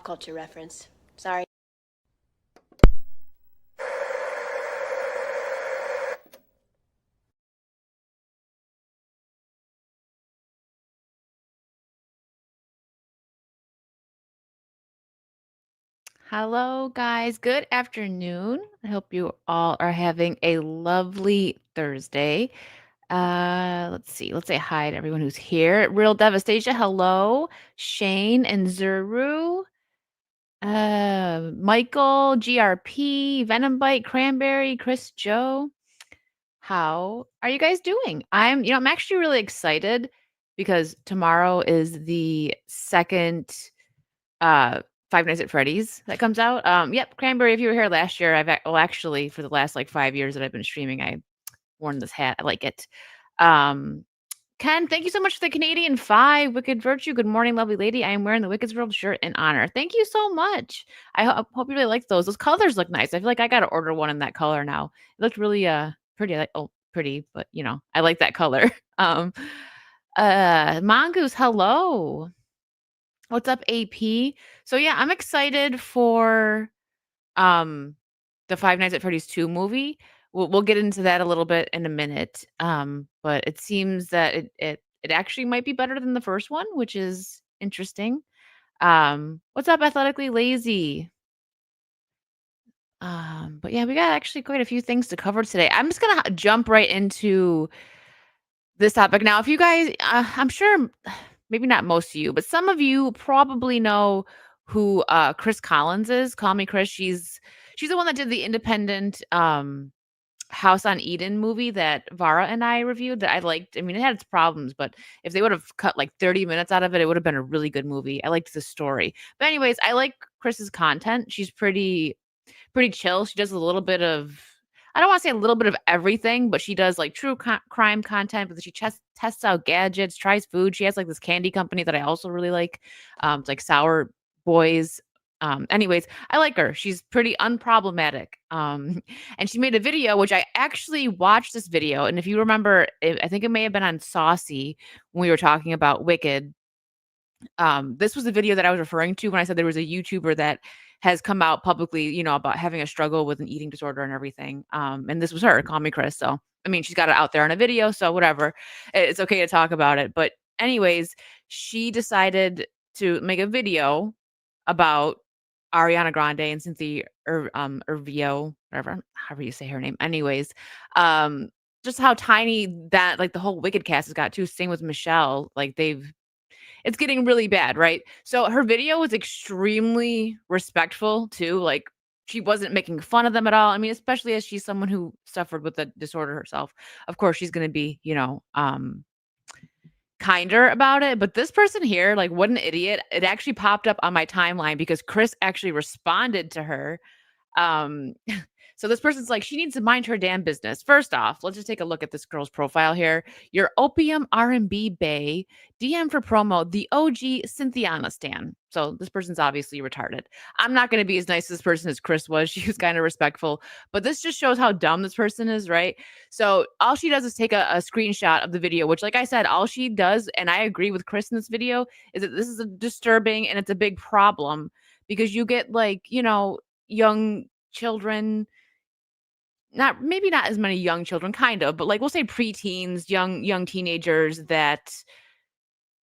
culture reference. Sorry. Hello, guys. Good afternoon. I hope you all are having a lovely Thursday. Let's see. Let's say hi to everyone who's here. Real Devastasia, hello. Shane and Zuru. Michael, GRP, Venom Bite, Cranberry, Chris Joe. How are you guys doing? I'm actually really excited because tomorrow is the second Five Nights at Freddy's that comes out. Yep, Cranberry, if you were here last year, well, actually, for the last like 5 years that I've been streaming, I worn this hat. I like it. Um, Ken, thank you so much for the Canadian 5. Wicked Virtue. Good morning, lovely lady. I am wearing the Wicked's World shirt in honor. Thank you so much. I hope you really like those. Those colors look nice. I feel like I got to order one in that color now. It looked really pretty. Pretty, but I like that color. Um, Mongoose, hello. What's up, AP? So yeah, I'm excited for um the Five Nights at Freddy's 2 movie. We'll get into that a little bit in a minute. But it seems that it actually might be better than the first one, which is interesting. What's up, Athletically Lazy? But yeah, we got actually quite a few things to cover today. I'm just gonna jump right into this topic. Now, if you guys, I'm sure maybe not most of you, but some of you probably know who Chris Collins is. Call Me Chris. She's the one that did the independent House on Eden movie that Vara and I reviewed that I liked. I mean, it had its problems, but if they would have cut like 30 minutes out of it, it would have been a really good movie. I liked the story. But anyways, I like Chris's content. She's pretty chill. She does a little bit of I don't wanna say a little bit of everything, but she does, like, true crime content, but then she tests out gadgets, tries food. She has, like, this candy company that I also really like, it's like Sour Boys. Anyways, I like her. She's pretty unproblematic, and she made a video, which I actually watched this video, and if you remember, I think it may have been on Saucy when we were talking about Wicked. This was the video that I was referring to when I said there was a YouTuber that has come out publicly, about having a struggle with an eating disorder and everything. And this was her, Call Me Chris. So, I mean, she's got it out there in a video, so whatever. It's okay to talk about it. But, anyways, she decided to make a video about Ariana Grande and Cynthia Ervio, whatever, however you say her name. Anyways, just how tiny that, like, the whole Wicked cast has got too. Same with Michelle. Like, it's getting really bad, right? So her video was extremely respectful too. Like she wasn't making fun of them at all. I mean, especially as she's someone who suffered with the disorder herself. Of course, she's going to be, kinder about it. But this person here, like, what an idiot. It actually popped up on my timeline because Chris actually responded to her. Um, so this person's like, she needs to mind her damn business. First off, let's just take a look at this girl's profile here. Your opium R&B bay, DM for promo, the OG Cynthiana Stan. So this person's obviously retarded. I'm not going to be as nice as this person as Chris was. She was kind of respectful, but this just shows how dumb this person is, right? So all she does is take a screenshot of the video, which, like I said, all she does, and I agree with Chris in this video, is that this is a disturbing and it's a big problem because you get, like, young children, not maybe not as many young children, kind of, but, like, we'll say preteens, young teenagers that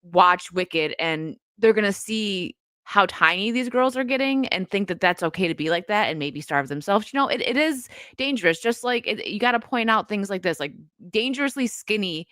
watch Wicked, and they're gonna see how tiny these girls are getting and think that that's okay to be like that and maybe starve themselves. It is dangerous, just like you gotta point out things like this, like dangerously skinny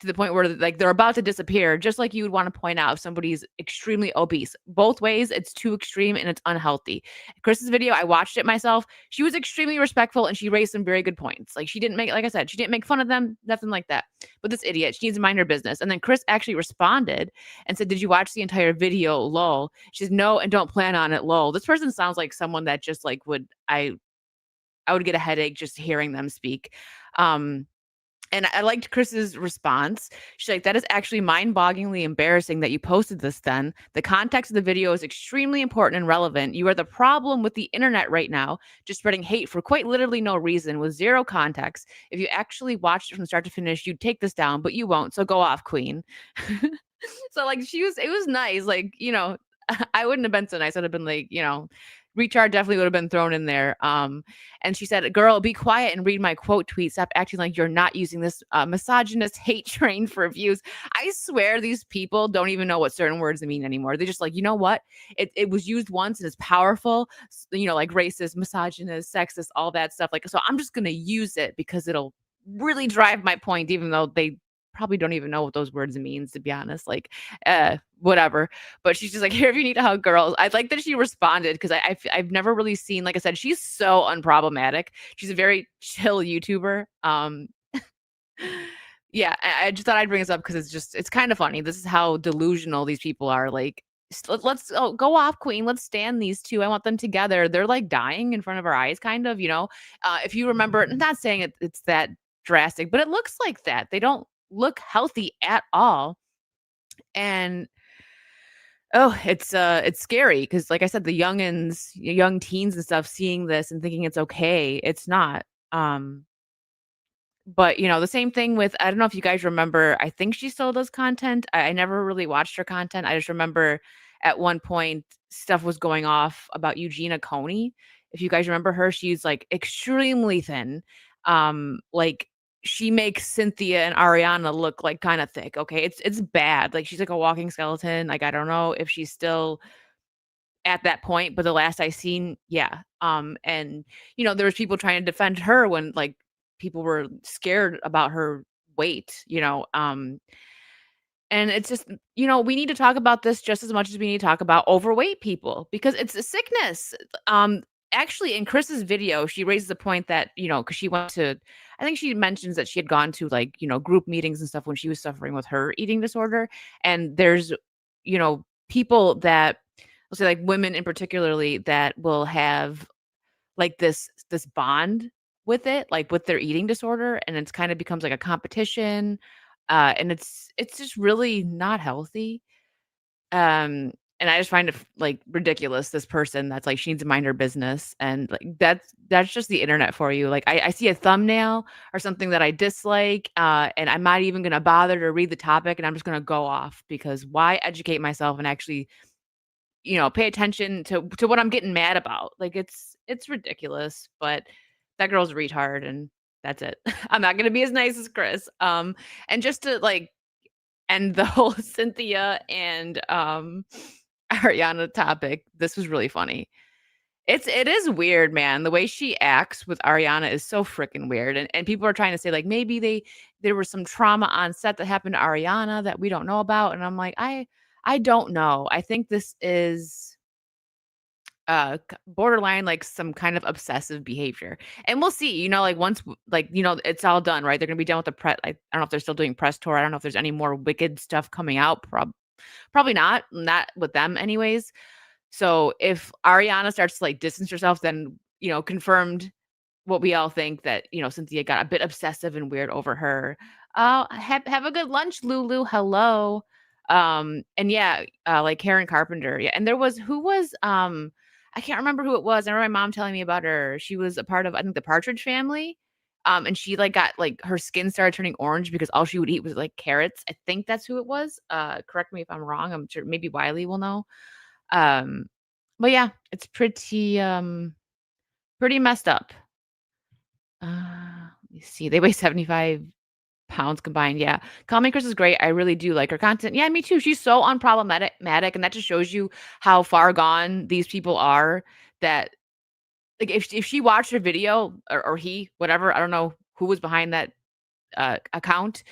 to the point where, like, they're about to disappear, just like you would wanna point out if somebody's extremely obese. Both ways, it's too extreme and it's unhealthy. Chris's video, I watched it myself. She was extremely respectful and she raised some very good points. Like, she didn't make like I said, she didn't make fun of them, nothing like that. But this idiot, she needs to mind her business. And then Chris actually responded and said, "Did you watch the entire video? Lol." She says, "No, and don't plan on it, lol." This person sounds like someone that just, like, I would get a headache just hearing them speak. Um and I liked Chris's response. She's like, "That is actually mind-bogglingly embarrassing that you posted this then. The context of the video is extremely important and relevant. You are the problem with the internet right now, just spreading hate for quite literally no reason with zero context. If you actually watched it from start to finish, you'd take this down, but you won't. So go off, queen." So, like, it was nice. Like, I wouldn't have been so nice. I'd have been like, retard definitely would have been thrown in there. And she said, "Girl, be quiet and read my quote tweet. Stop acting like you're not using this misogynist hate train for views." I swear these people don't even know what certain words mean anymore. They're just like, you know what? It was used once and it's powerful, like racist, misogynist, sexist, all that stuff. Like, so I'm just gonna use it because it'll really drive my point, even though they probably don't even know what those words means, to be honest. Like, whatever. But she's just like, "Here, if you need to hug girls." I like that she responded because I've never really seen, like I said, she's so unproblematic. She's a very chill YouTuber. Yeah, I just thought I'd bring this up because it's kind of funny. This is how delusional these people are. Like, let's go off, Queen. Let's stand these two. I want them together. They're like dying in front of our eyes, kind of. If you remember, not saying it's that drastic, but it looks like that. They don't look healthy at all, and oh, it's scary because, like I said, the youngins, young teens and stuff seeing this and thinking it's okay. It's not. But, the same thing with, I don't know if you guys remember, I think she still does content. I never really watched her content. I just remember at one point stuff was going off about Eugenia Coney. If you guys remember her, she's like extremely thin. Like she makes Cynthia and Ariana look like kind of thick. Okay. It's bad. Like she's like a walking skeleton. Like I don't know if she's still at that point, but the last I seen, yeah. And there was people trying to defend her when like people were scared about her weight, and it's just, we need to talk about this just as much as we need to talk about overweight people because it's a sickness. Um, Actually, in Chris's video, she raises the point that, because she went to, I think she mentions that she had gone to like, group meetings and stuff when she was suffering with her eating disorder. And there's, people that, let's say like women in particularly that will have like this bond with it, like with their eating disorder, and it's kind of becomes like a competition, and it's just really not healthy. And I just find it like ridiculous. This person that's like she needs to mind her business, and like that's just the internet for you. Like I see a thumbnail or something that I dislike, and I'm not even gonna bother to read the topic, and I'm just gonna go off because why educate myself and actually pay attention to what I'm getting mad about. Like it's ridiculous, but that girl's a retard and that's it. I'm not gonna be as nice as Chris. And just to like end the whole Cynthia and Ariana topic, this was really funny. It is weird, man. The way she acts with Ariana is so freaking weird. And people are trying to say like maybe there was some trauma on set that happened to Ariana that we don't know about. And I'm like, I don't know. I think this is borderline like some kind of obsessive behavior. And we'll see, like once like, it's all done, right? They're gonna be done with the press. I don't know if they're still doing press tour. I don't know if there's any more wicked stuff coming out. Probably not with them anyways. So if Ariana starts to like distance herself, then confirmed what we all think that Cynthia got a bit obsessive and weird over her. Have a good lunch, Lulu. Hello. And yeah, like Karen Carpenter. Yeah, and there was who was I can't remember who it was. I remember my mom telling me about her. She was a part of I think the Partridge Family. And she like got like her skin started turning orange because all she would eat was like carrots. I think that's who it was. Correct me if I'm wrong. I'm sure maybe Wiley will know. Um, but yeah, it's pretty messed up. Let me see. They weigh 75 pounds combined. Yeah. Calm Chris is great. I really do like her content. Yeah, me too. She's so unproblematic, and that just shows you how far gone these people are. That like if she watched her video or he, whatever, I don't know who was behind that account,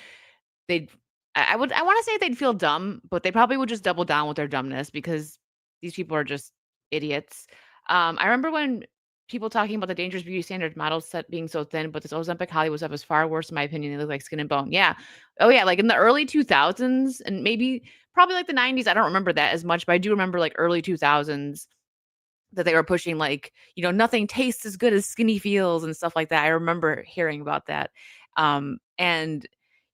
they'd I want to say they'd feel dumb, but they probably would just double down with their dumbness because these people are just idiots. I remember when people talking about the dangerous beauty standards models set being so thin, but this Ozempic Hollywood stuff is far worse in my opinion. They look like skin and bone. Yeah. Oh yeah, like in the early 2000s and maybe probably like the 90s. I don't remember that as much, but I do remember like early 2000s that they were pushing like, nothing tastes as good as skinny feels and stuff like that. I remember hearing about that. And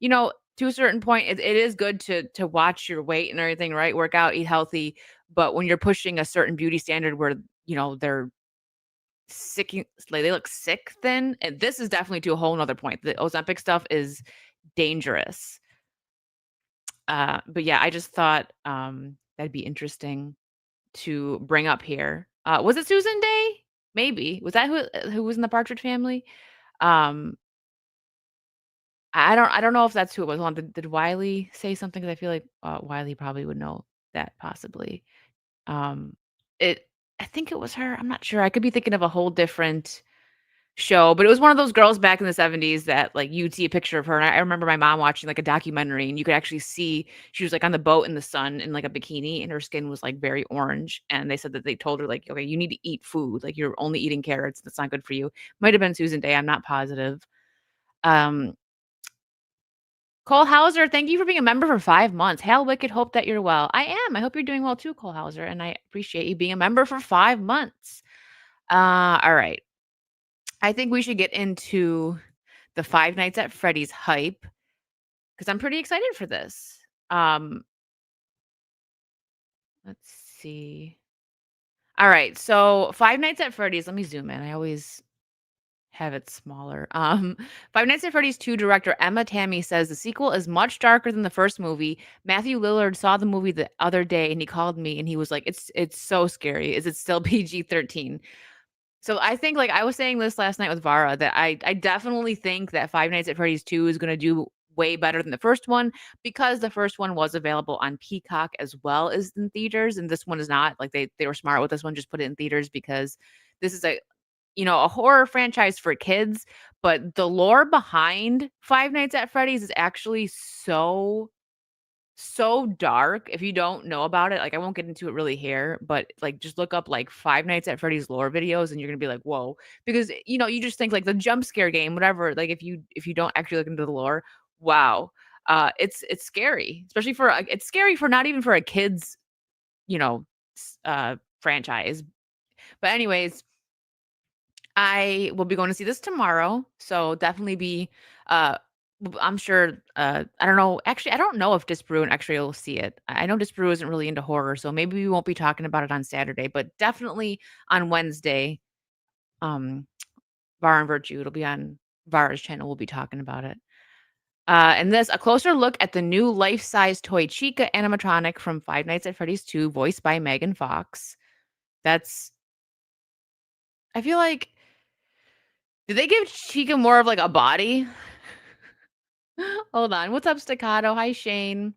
to a certain point, it is good to watch your weight and everything, right? Work out, eat healthy. But when you're pushing a certain beauty standard where, they're sick, like they look sick thin, and this is definitely to a whole nother point. The Ozempic stuff is dangerous. But yeah, I just thought that'd be interesting. to bring up here. Was it Susan Day? Maybe. Was that who was in the Partridge Family? Um, I don't know if that's who it was. Hold on, did Wiley say something? 'Cause I feel like, Wiley probably would know that possibly. Um, it I think it was her, I'm not sure. I could be thinking of a whole different show, but it was one of those girls back in the '70s that, like, you'd see a picture of her, and I remember my mom watching, like, a documentary, and you could actually see she was, like, on the boat in the sun in, like, a bikini, and her skin was, like, very orange, and they said that they told her, like, "Okay, you need to eat food, like, you're only eating carrots, that's not good for you." Might have been Susan Day, I'm not positive. Um, Cole Hauser, thank you for being a member for 5 months. Hail Wicked, hope that you're well. I am, I hope you're doing well too, Cole Hauser, and I appreciate you being a member for 5 months. Alright. I think we should get into the Five Nights at Freddy's hype because 'cause I'm pretty excited for this. Um, let's see. Alright, so Five Nights at Freddy's, let me zoom in. I always have it smaller. Five Nights at Freddy's 2 director Emma Tammy says the sequel is much darker than the first movie. Matthew Lillard saw the movie the other day and he called me and he was like, "It's so scary. Is it still PG-13?" So I think, like, I was saying this last night with Vara that I definitely think that Five Nights at Freddy's 2 is gonna do way better than the first one because the first one was available on Peacock as well as in theaters, and this one is not. Like, they were smart with this one, just put it in theaters because this is a horror franchise for kids, but the lore behind Five Nights at Freddy's is actually so dark. If you don't know about it, like, I won't get into it really here, but, like, just look up, like, Five Nights at Freddy's lore videos, and you're gonna be like, "Whoa," because, you just think, like, the jump scare game, whatever, like, if you don't actually look into the lore, wow. It's scary, especially it's scary for not even for a kid's, you know, franchise. But anyways, I will be going to see this tomorrow, so definitely be, uh, I'm sure, I don't know, actually, I don't know if Disparu and X-Ray will see it. I know Disparu isn't really into horror, so maybe we won't be talking about it on Saturday, but definitely on Wednesday, um, Var and Virtue, it'll be on Vara's channel, we'll be talking about it. And this, a closer look at the new life-size toy Chica animatronic from Five Nights at Freddy's 2, voiced by Megan Fox. That's I feel like did they give Chica more of, like, a body? Hold on. What's up, Staccato? Hi, Shane.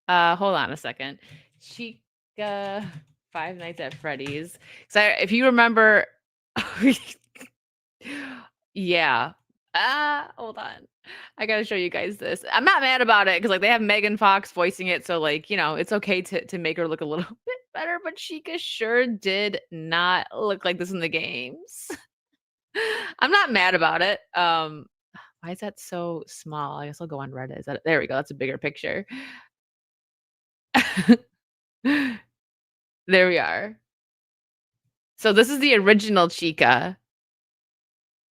Hold on a second. Chica Five Nights at Freddy's. So if you remember yeah. Hold on. I gotta show you guys this. I'm not mad about it because, like, they have Megan Fox voicing it, so, like, it's okay to make her look a little bit better, but Chica sure did not look like this in the games. I'm not mad about it. Why is that so small? I guess I'll go on Reddit. Is that there we go, that's a bigger picture. There we are. So this is the original Chica,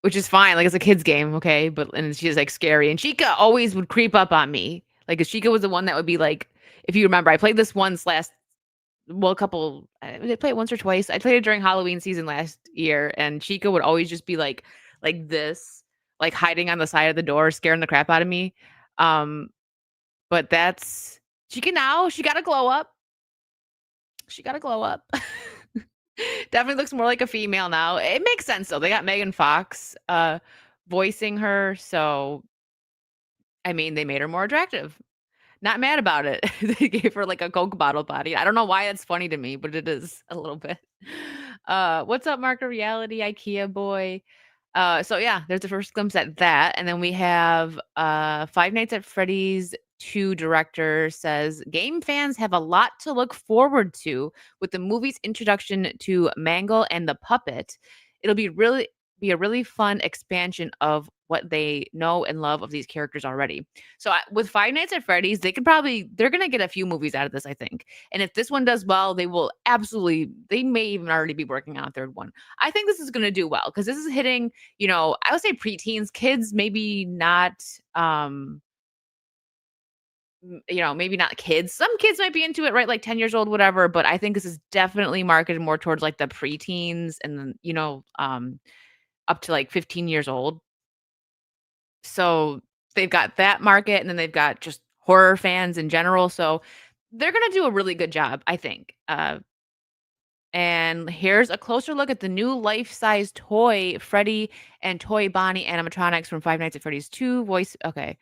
which is fine, like, it's a kid's game, okay, but and she's, like, scary, and Chica always would creep up on me. Like, 'cause Chica was the one that would be, like if you remember, I played this once last well, a couple did I play it once or twice? I played it during Halloween season last year, and Chica would always just be, like this, like, hiding on the side of the door, scaring the crap out of me. Um, but that's Chica now, she got a glow up. She got a glow up. Definitely looks more like a female now. It makes sense though. They got Megan Fox voicing her, so I mean, they made her more attractive. Not mad about it. They gave her like a Coke bottle body. I don't know why it's funny to me, but it is a little bit. What's up, Marker Reality, IKEA boy? So yeah, there's the first glimpse at that. And then we have Five Nights at Freddy's 2 director says game fans have a lot to look forward to with the movie's introduction to Mangle and the puppet. It'll be a really fun expansion of what they know and love of these characters already. So with Five Nights at Freddy's, they're gonna get a few movies out of this, I think. And if this one does well, they may even already be working on a third one. I think this is gonna do well because this is hitting, I would say preteens, kids, maybe not, maybe not kids. Some kids might be into it, right? Like 10 years old, whatever. But I think this is definitely marketed more towards like the preteens and then, up to like 15 years old. So they've got that market and then they've got just horror fans in general. So they're gonna do a really good job, I think. And here's a closer look at the new life-size toy Freddy and Toy Bonnie animatronics from Five Nights at Freddy's 2 voice okay.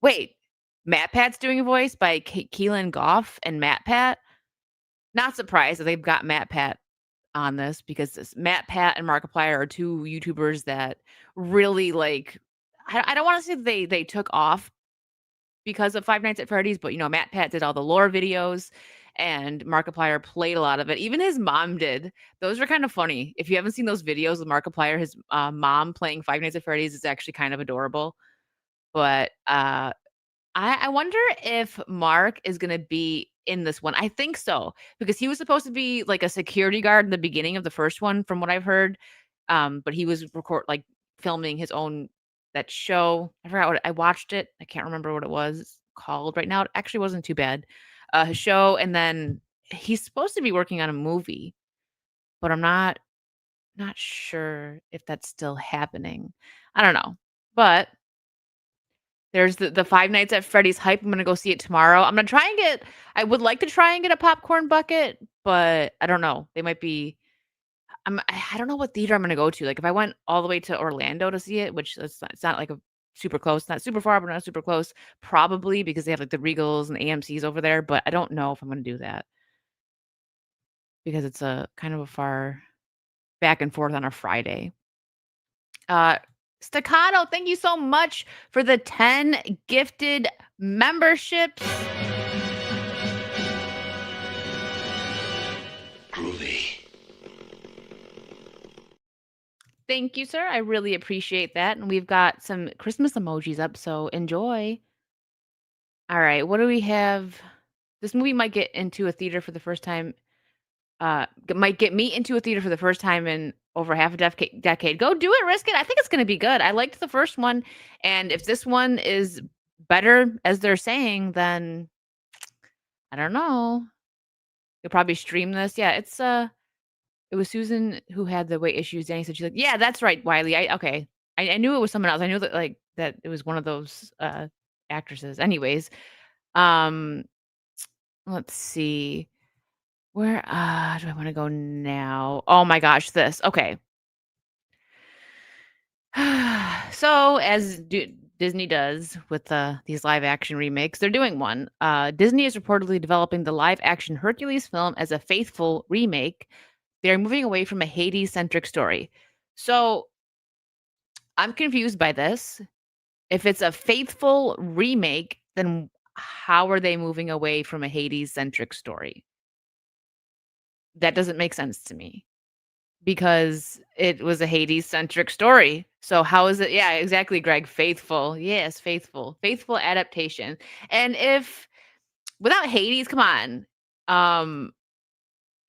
Wait, Matt Pat's doing a voice by Keelan Goff and Matt Pat? Not surprised that they've got Matt Pat on this because this Matt Pat and Markiplier are 2 YouTubers that really, like I don't wanna say they took off because of Five Nights at Freddy's, but, Matt Pat did all the lore videos, and Markiplier played a lot of it. Even his mom did. Those are kind of funny. If you haven't seen those videos with Markiplier, his, mom playing Five Nights at Freddy's is actually kind of adorable. But, I wonder if Mark is gonna be in this one. I think so, because he was supposed to be, like, a security guard in the beginning of the first one from what I've heard, but he was filming his own that show. I forgot what I watched it. I can't remember what it was called right now. It actually wasn't too bad. His show, and then he's supposed to be working on a movie, but I'm not sure if that's still happening. I don't know, but there's the Five Nights at Freddy's hype. I'm gonna go see it tomorrow. I would like to try and get a popcorn bucket, but I don't know. They might be I don't know what theater I'm gonna go to. Like, if I went all the way to Orlando to see it, which it's not like a super close, not super far, but not super close, probably because they have, like, the Regals and AMC's over there, but I don't know if I'm gonna do that because it's a kind of a far back and forth on a Friday. Uh, Staccato, thank you so much for the 10 gifted memberships. Groovy. Thank you, sir. I really appreciate that. And we've got some Christmas emojis up, so enjoy. All right, what do we have? This movie might get into a theater for the first time. Might get me into a theater for the first time in over half a decade. Go do it, risk it. I think it's going to be good. I liked the first one, and if this one is better as they're saying, then I don't know. You'll probably stream this. Yeah, it was Susan who had the weight issues. Danny said she's like, yeah, that's right, Wiley. Okay, I knew it was someone else. I knew that that it was one of those actresses. Anyways, um, let's see. Where do I wanna go now? Oh my gosh, this. Okay. So, as Disney does with, these live action remakes, they're doing one. Disney is reportedly developing the live action Hercules film as a faithful remake. They're moving away from a Hades-centric story. So, I'm confused by this. If it's a faithful remake, then how are they moving away from a Hades-centric story? That doesn't make sense to me. Because it was a Hades-centric story. So how is it yeah, exactly, Greg, faithful. Yes, faithful. Faithful adaptation. And if without Hades, come on. Um,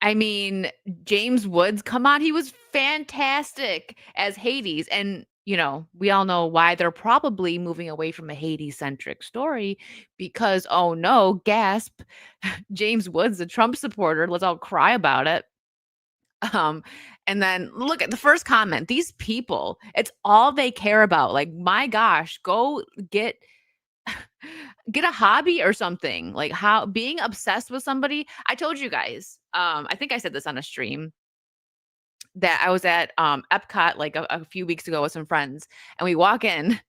I mean, James Woods, come on, he was fantastic as Hades. And, we all know why they're probably moving away from a Hades-centric story because, oh no, gasp, James Woods, a Trump supporter. Let's all cry about it. Um, and then look at the first comment. These people, it's all they care about. Like, my gosh, go get get a hobby or something. Like how being obsessed with somebody. I told you guys, I think I said this on a stream that I was at Epcot like a few weeks ago with some friends, and we walk in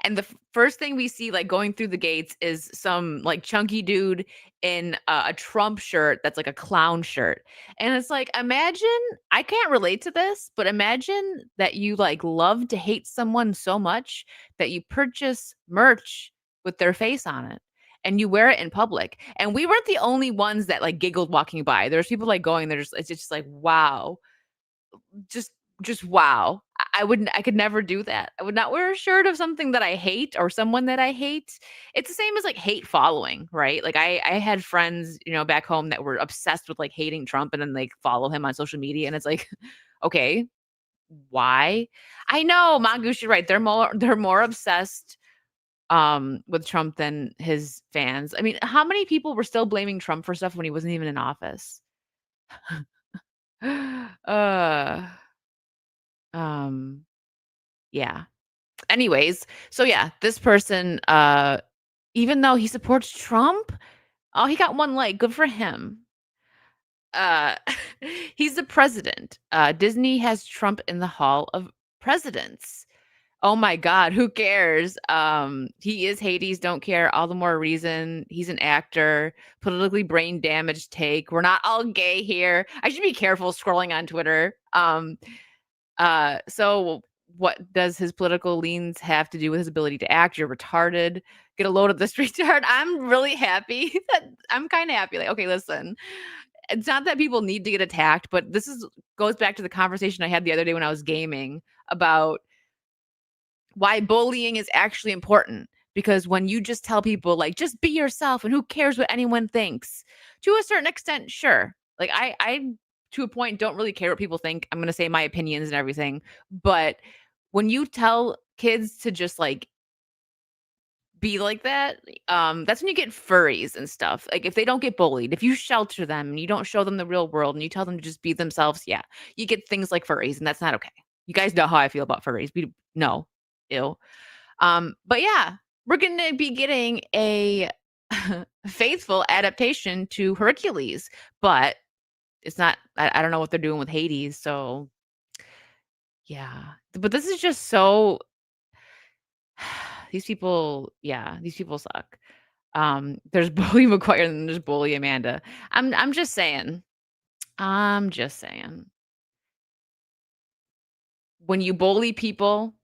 and the first thing we see, like, going through the gates is some, like, chunky dude in a Trump shirt that's like a clown shirt, and it's like, imagine I can't relate to this, but imagine that you, like, love to hate someone so much that you purchase merch with their face on it, and you wear it in public, and we weren't the only ones that, like, giggled walking by. There's people, like, going, they're just it's just like, "Wow." Just just wow. I could never do that. I would not wear a shirt of something that I hate or someone that I hate. It's the same as, like, hate following, right? Like, I had friends, back home that were obsessed with, like, hating Trump and then, like, follow him on social media, and it's like, "Okay, why?" I know, Mongoose, you're right. They're more obsessed, with Trump than his fans. I mean, how many people were still blaming Trump for stuff when he wasn't even in office? Uh, um Yeah. Anyways, so yeah, this person, even though he supports Trump, oh, he got one leg. Good for him. Uh, he's the president. Disney has Trump in the Hall of Presidents. Oh my god, who cares? He is Hades, don't care, all the more reason. He's an actor, politically brain damaged take. We're not all gay here. I should be careful scrolling on Twitter. So what does his political leans have to do with his ability to act? You're retarded. Get a load of this retard. I'm really happy that I'm kind of happy. Like, okay, listen, it's not that people need to get attacked, but this is goes back to the conversation I had the other day when I was gaming about why bullying is actually important. Because when you just tell people, like, just be yourself and who cares what anyone thinks, to a certain extent, sure. Like, to a point, don't really care what people think. I'm going to say my opinions and everything. But when you tell kids to just like be like that, that's when you get furries and stuff. Like, if they don't get bullied, if you shelter them and you don't show them the real world and you tell them to just be themselves, yeah, you get things like furries, and that's not okay. You guys know how I feel about furries. We no, ew. But yeah, we're gonna be getting a faithful adaptation to Hercules, but it's not. I don't know what they're doing with Hades, so yeah. But this is just so. These people, yeah, these people suck. There's Bully McGuire and there's Bully Amanda. I'm just saying. I'm just saying. When you bully people,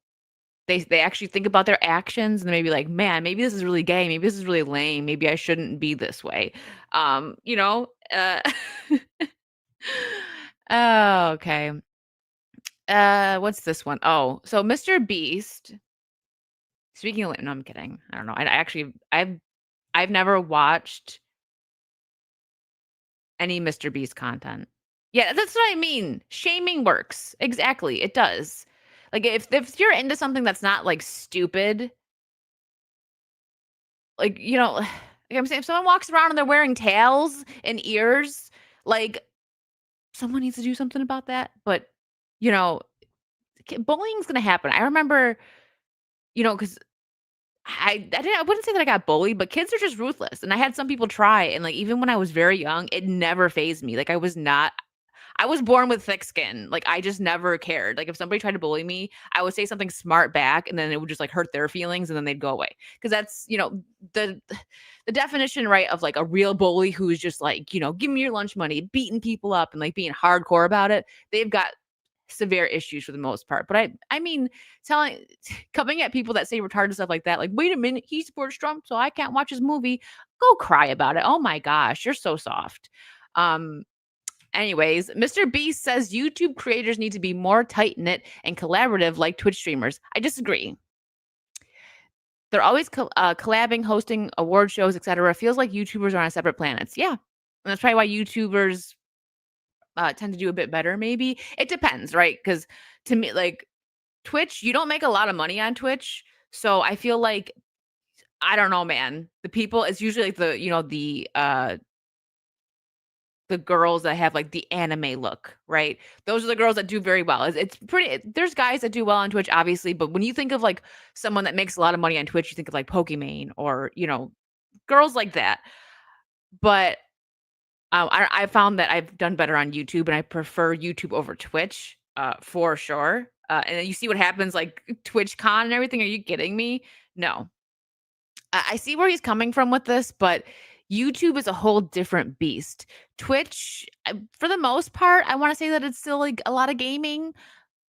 they actually think about their actions and they may be like, "Man, maybe this is really gay. Maybe this is really lame. Maybe I shouldn't be this way." You know, Oh, okay. What's this one? Oh, so Mr. Beast, speaking of no, I'm kidding. I don't know. I actually I've never watched any Mr. Beast content. Yeah, that's what I mean. Shaming works. Exactly, it does. Like, if you're into something that's not, like, stupid, like, like I'm saying, if someone walks around and they're wearing tails and ears, like, someone needs to do something about that, but, you know, bullying's gonna happen. I remember, because I wouldn't say that I got bullied, but kids are just ruthless, and I had some people try, and, like, even when I was very young, it never fazed me. Like, I was born with thick skin. Like, I just never cared. Like, if somebody tried to bully me, I would say something smart back, and then it would just, like, hurt their feelings, and then they'd go away. Because that's, the the definition, right, of, like, a real bully who is just, like, "Give me your lunch money," beating people up and, like, being hardcore about it. They've got severe issues for the most part. But I mean, telling coming at people that say retarded stuff like that, like, "Wait a minute, he supports Trump, so I can't watch his movie." Go cry about it. Oh my gosh, you're so soft. Um, Anyways, Mr. Beast says YouTube creators need to be more tight knit and collaborative like Twitch streamers. I disagree. They're always collabing, hosting award shows, etc. Feels like YouTubers are on separate planets. Yeah, and that's probably why YouTubers tend to do a bit better. Maybe it depends, right? Because to me, like Twitch, you don't make a lot of money on Twitch, so I feel like I don't know, man. The people, it's usually like the girls that have, like, the anime look, right? Those are the girls that do very well. It's pretty there's guys that do well on Twitch, obviously, but when you think of, like, someone that makes a lot of money on Twitch, you think of, like, Pokimane or, girls like that. But, I found that I've done better on YouTube, and I prefer YouTube over Twitch, for sure. And then you see what happens, like, TwitchCon and everything. Are you kidding me? No. I see where he's coming from with this, but YouTube is a whole different beast. Twitch, for the most part, I want to say that it's still like a lot of gaming,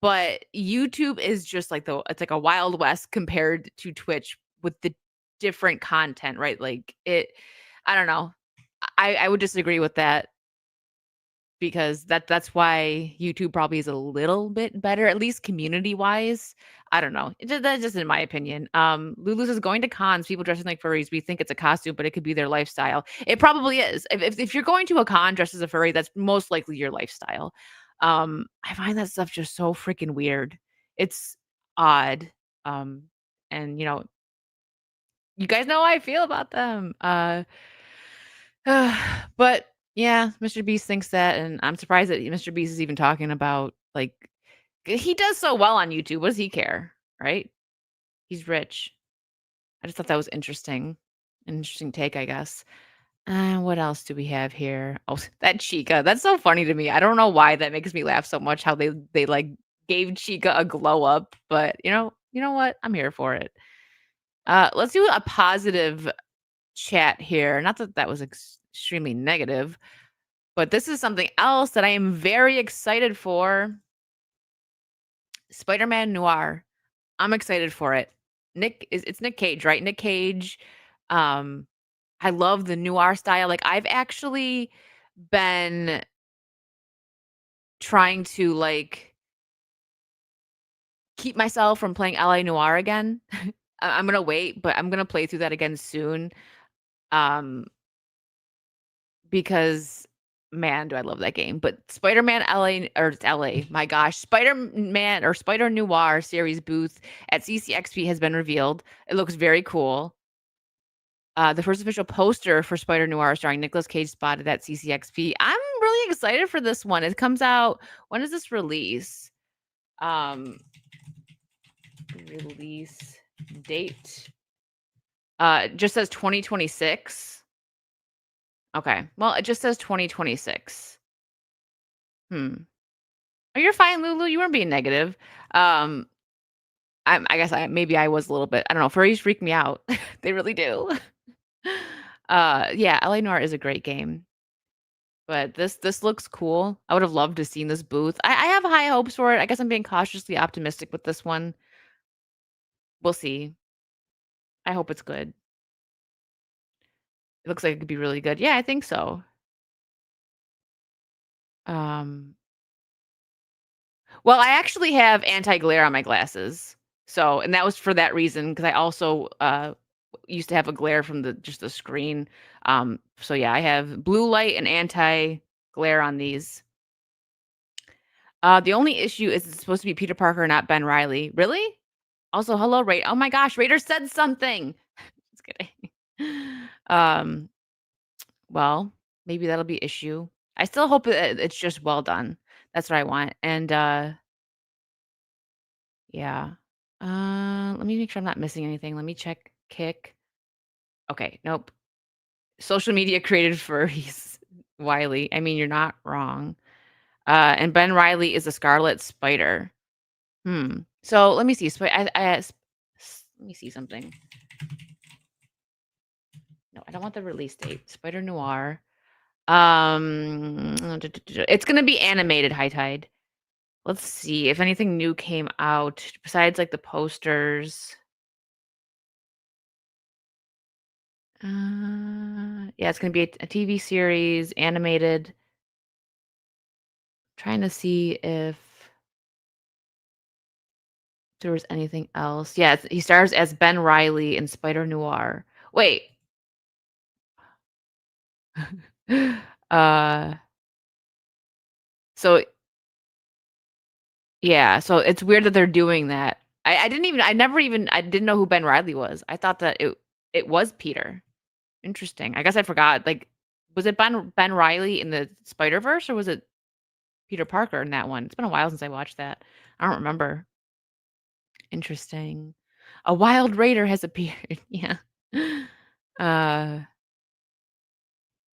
but YouTube is just like it's like a wild west compared to Twitch with the different content, right? Like I don't know. I would disagree with that because that's why YouTube probably is a little bit better, at least community-wise. I don't know. That's just in my opinion. Lulu says going to cons, people dressing like furries, we think it's a costume, but it could be their lifestyle. It probably is. If you're going to a con dressed as a furry, that's most likely your lifestyle. I find that stuff just so freaking weird. It's odd. Um, and you guys know how I feel about them. But yeah, Mr. Beast thinks that, and I'm surprised that Mr. Beast is even talking about like he does so well on YouTube. What does he care, right? He's rich. I just thought that was interesting. An interesting take, I guess. What else do we have here? Oh, that Chica. That's so funny to me. I don't know why that makes me laugh so much how they like gave Chica a glow up, but you know what? I'm here for it. Let's do a positive chat here. Not that that was extremely negative, but this is something else that I am very excited for. Spider-Man Noir. I'm excited for it. It's Nick Cage, right? Nick Cage. Um, I love the noir style. Like I've actually been trying to like keep myself from playing LA Noir again. I'm gonna wait, but I'm gonna play through that again soon. Um, because man, do I love that game. But Spider-Man LA or it's LA, my gosh, Spider-Man or Spider Noir series booth at CCXP has been revealed. It looks very cool. The first official poster for Spider Noir starring Nicolas Cage spotted at CCXP. I'm really excited for this one. It comes out when does this release? Um, release date. It just says 2026. Okay. Well, it just says 2026. Hmm. Oh, you're fine, Lulu. You weren't being negative. Um, I guess maybe I was a little bit. I don't know. Furries freak me out. They really do. Yeah, LA Noir is a great game. But this looks cool. I would have loved to seen this booth. I have high hopes for it. I guess I'm being cautiously optimistic with this one. We'll see. I hope it's good. It looks like it could be really good. Yeah, I think so. Um, well, I actually have anti-glare on my glasses. So, and that was for that reason because I also used to have a glare from the screen. So yeah, I have blue light and anti-glare on these. The only issue is it's supposed to be Peter Parker, not Ben Riley. Really? Also, hello, Ray. Oh my gosh, Raider said something. Just kidding. Um, well, maybe that'll be issue. I still hope it's just well done. That's what I want. And yeah. Let me make sure I'm not missing anything. Let me check Kick. Okay, nope. Social media created furries. Wiley. I mean, you're not wrong. And Ben Riley is a Scarlet Spider. Hmm. So let me see. Let me see something. No, I don't want the release date. Spider Noir. It's gonna be animated, High Tide. Let's see if anything new came out besides like the posters. Yeah, it's gonna be a TV series, animated. Trying to see if there was anything else. Yeah, he stars as Ben Riley in Spider Noir. Wait. uh, so yeah, so it's weird that they're doing that. I didn't know who Ben Riley was. I thought that it was Peter. Interesting. I guess I forgot. Like, was it Ben Riley in the Spider-Verse or was it Peter Parker in that one? It's been a while since I watched that. I don't remember. Interesting. A wild raider has appeared. Yeah. Uh,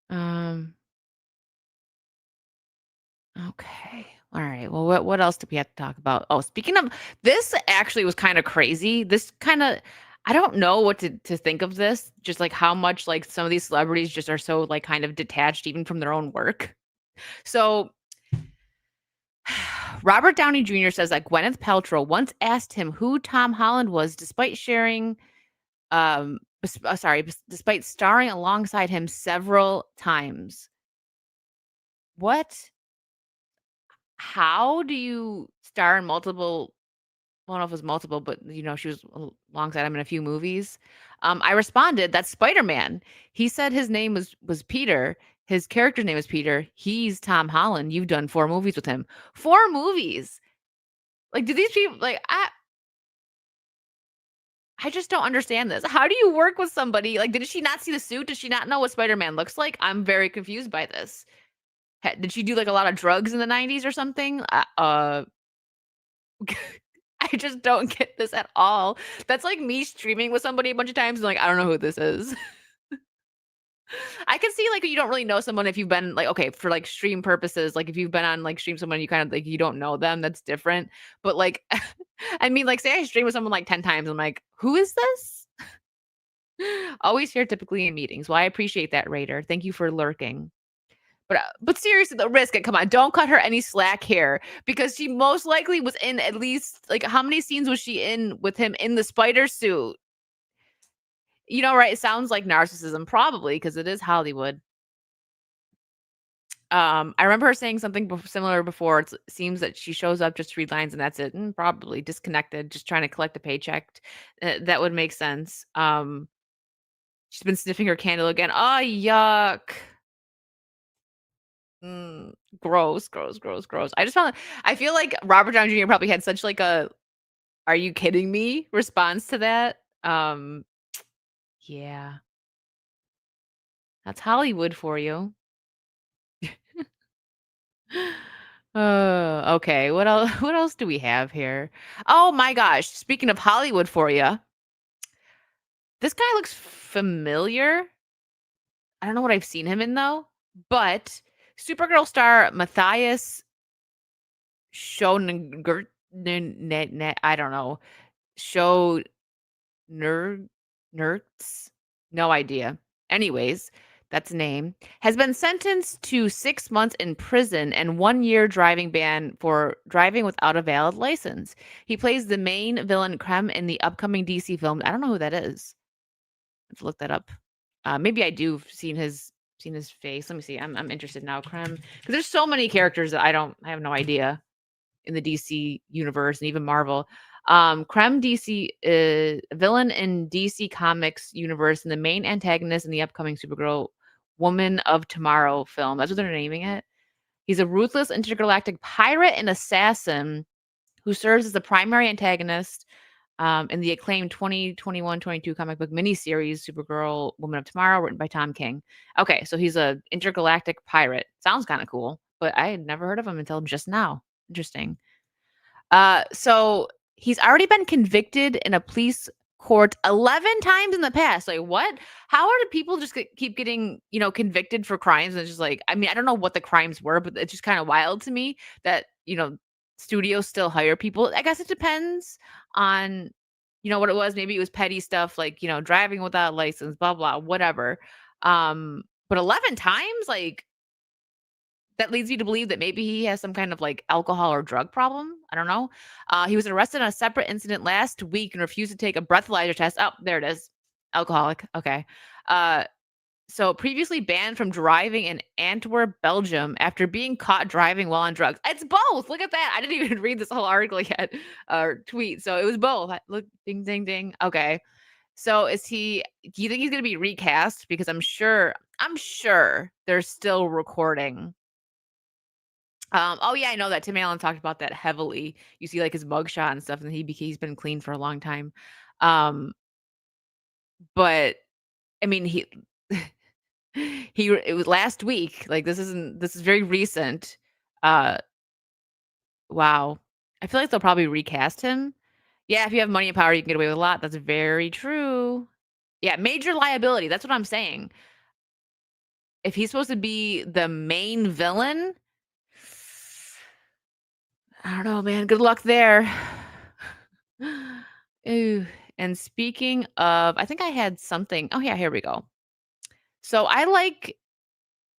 um, okay. All right. Well, what else do we have to talk about? Oh, speaking of this actually was kind of crazy. This kind of I don't know what to think of this. Just like how much like some of these celebrities just are so like kind of detached even from their own work. So Robert Downey Jr. says that Gwyneth Paltrow once asked him who Tom Holland was despite sharing despite starring alongside him several times. What? How do you star in multiple I don't know if it was multiple, but, she was alongside him in a few movies. I responded, "That's Spider-Man." He said his name was Peter. His character's name is Peter. He's Tom Holland. You've done 4 movies with him. 4 movies! Like, do these people like, I just don't understand this. How do you work with somebody like, did she not see the suit? Does she not know what Spider-Man looks like? I'm very confused by this. Did she do, like, a lot of drugs in the '90s or something? I just don't get this at all. That's like me streaming with somebody a bunch of times and like, I don't know who this is. I can see, like, you don't really know someone if you've been like, okay, for, like, stream purposes, like, if you've been on, like, stream someone you kind of like, you don't know them, that's different. But, like, I mean, like, say I stream with someone, like, 10 times, I'm like, "Who is this?" Always here typically in meetings. Well, I appreciate that, Raider. Thank you for lurking. But seriously, the risk it. Come on, don't cut her any slack here because she most likely was in at least like how many scenes was she in with him in the spider suit? You know, right? It sounds like narcissism, probably because it is Hollywood. I remember her saying something similar before. It seems that she shows up just to read lines and that's it. Probably disconnected, just trying to collect a paycheck. That would make sense. She's been sniffing her candle again. Oh, yuck. Mm, gross, gross, gross, gross. I feel like Robert Downey Jr. probably had such like a "Are you kidding me?" response to that. Yeah, that's Hollywood for you. Okay. What else? What else do we have here? Oh my gosh! Speaking of Hollywood for you, this guy looks familiar. I don't know what I've seen him in though, but Supergirl star Matthias Schoeninger, I don't know, show Nerds? No idea. Anyways, that's a name. Has been sentenced to 6 months in prison and 1 year driving ban for driving without a valid license. He plays the main villain Krem in the upcoming DC film. I don't know who that is. Let's look that up. Maybe I do seen his face. Let me see. I'm interested now. Krem, because there's so many characters that I have no idea in the DC universe and even Marvel. Krem DC villain in DC Comics universe and the main antagonist in the upcoming Supergirl Woman of Tomorrow film. That's what they're naming it. He's a ruthless intergalactic pirate and assassin who serves as the primary antagonist in the acclaimed 2021-22 comic book miniseries Supergirl Woman of Tomorrow, written by Tom King. Okay, so he's a intergalactic pirate. Sounds kind of cool, but I had never heard of him until just now. Interesting. So he's already been convicted in a police court 11 times in the past. Like, what? How are the people just keep getting, convicted for crimes? And it's just like, I mean, I don't know what the crimes were, but it's just kind of wild to me that, studios still hire people. I guess it depends on, what it was. Maybe it was petty stuff like, driving without a license, blah, blah, whatever. But 11 times, like, that leads me to believe that maybe he has some kind of, like, alcohol or drug problem. I don't know. He was arrested on a separate incident last week and refused to take a breathalyzer test. Oh, there it is. Alcoholic. Okay. Uh, so previously banned from driving in Antwerp, Belgium after being caught driving while on drugs. It's both. Look at that. I didn't even read this whole article yet or tweet. So it was both. Look, ding, ding, ding. Okay. So do you think he's going to be recast? Because I'm sure they're still recording. Oh yeah, I know that Tim Allen talked about that heavily. You see like his mugshot and stuff, and he's been clean for a long time. Um, but I mean, it was last week. Like this is very recent. Uh, wow. I feel like they'll probably recast him. Yeah, if you have money and power, you can get away with a lot. That's very true. Yeah, major liability. That's what I'm saying. If he's supposed to be the main villain, I don't know, man. Good luck there. Ooh, and speaking of, I think I had something. Oh yeah, here we go. So I like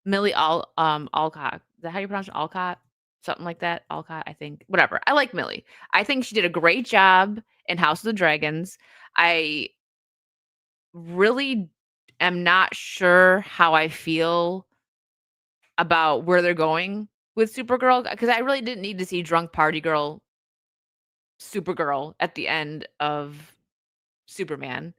Millie Alcott. Is that how you pronounce it? Alcott? Something like that. Alcott, I think. Whatever. I like Millie. I think she did a great job in House of the Dragons. I really am not sure how I feel about where they're going with Supergirl because I really didn't need to see drunk party girl Supergirl at the end of Superman.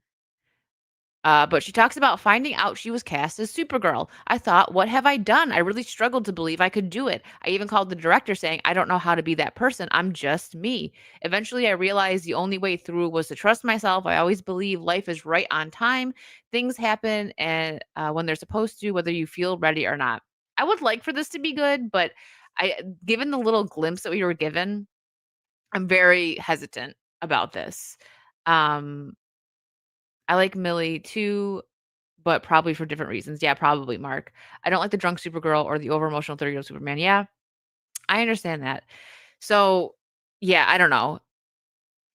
But she talks about finding out she was cast as Supergirl. I thought, what have I done? I really struggled to believe I could do it. I even called the director saying, I don't know how to be that person. I'm just me. Eventually, I realized the only way through was to trust myself. I always believe life is right on time. Things happen and when they're supposed to, whether you feel ready or not. I would like for this to be good, but given the little glimpse that we were given, I'm very hesitant about this. Um, I like Millie too. but probably for different reasons. Yeah, probably, Mark. I don't like the drunk Supergirl or the over emotional 30-year-old Superman. Yeah, I understand that. So, yeah, I don't know.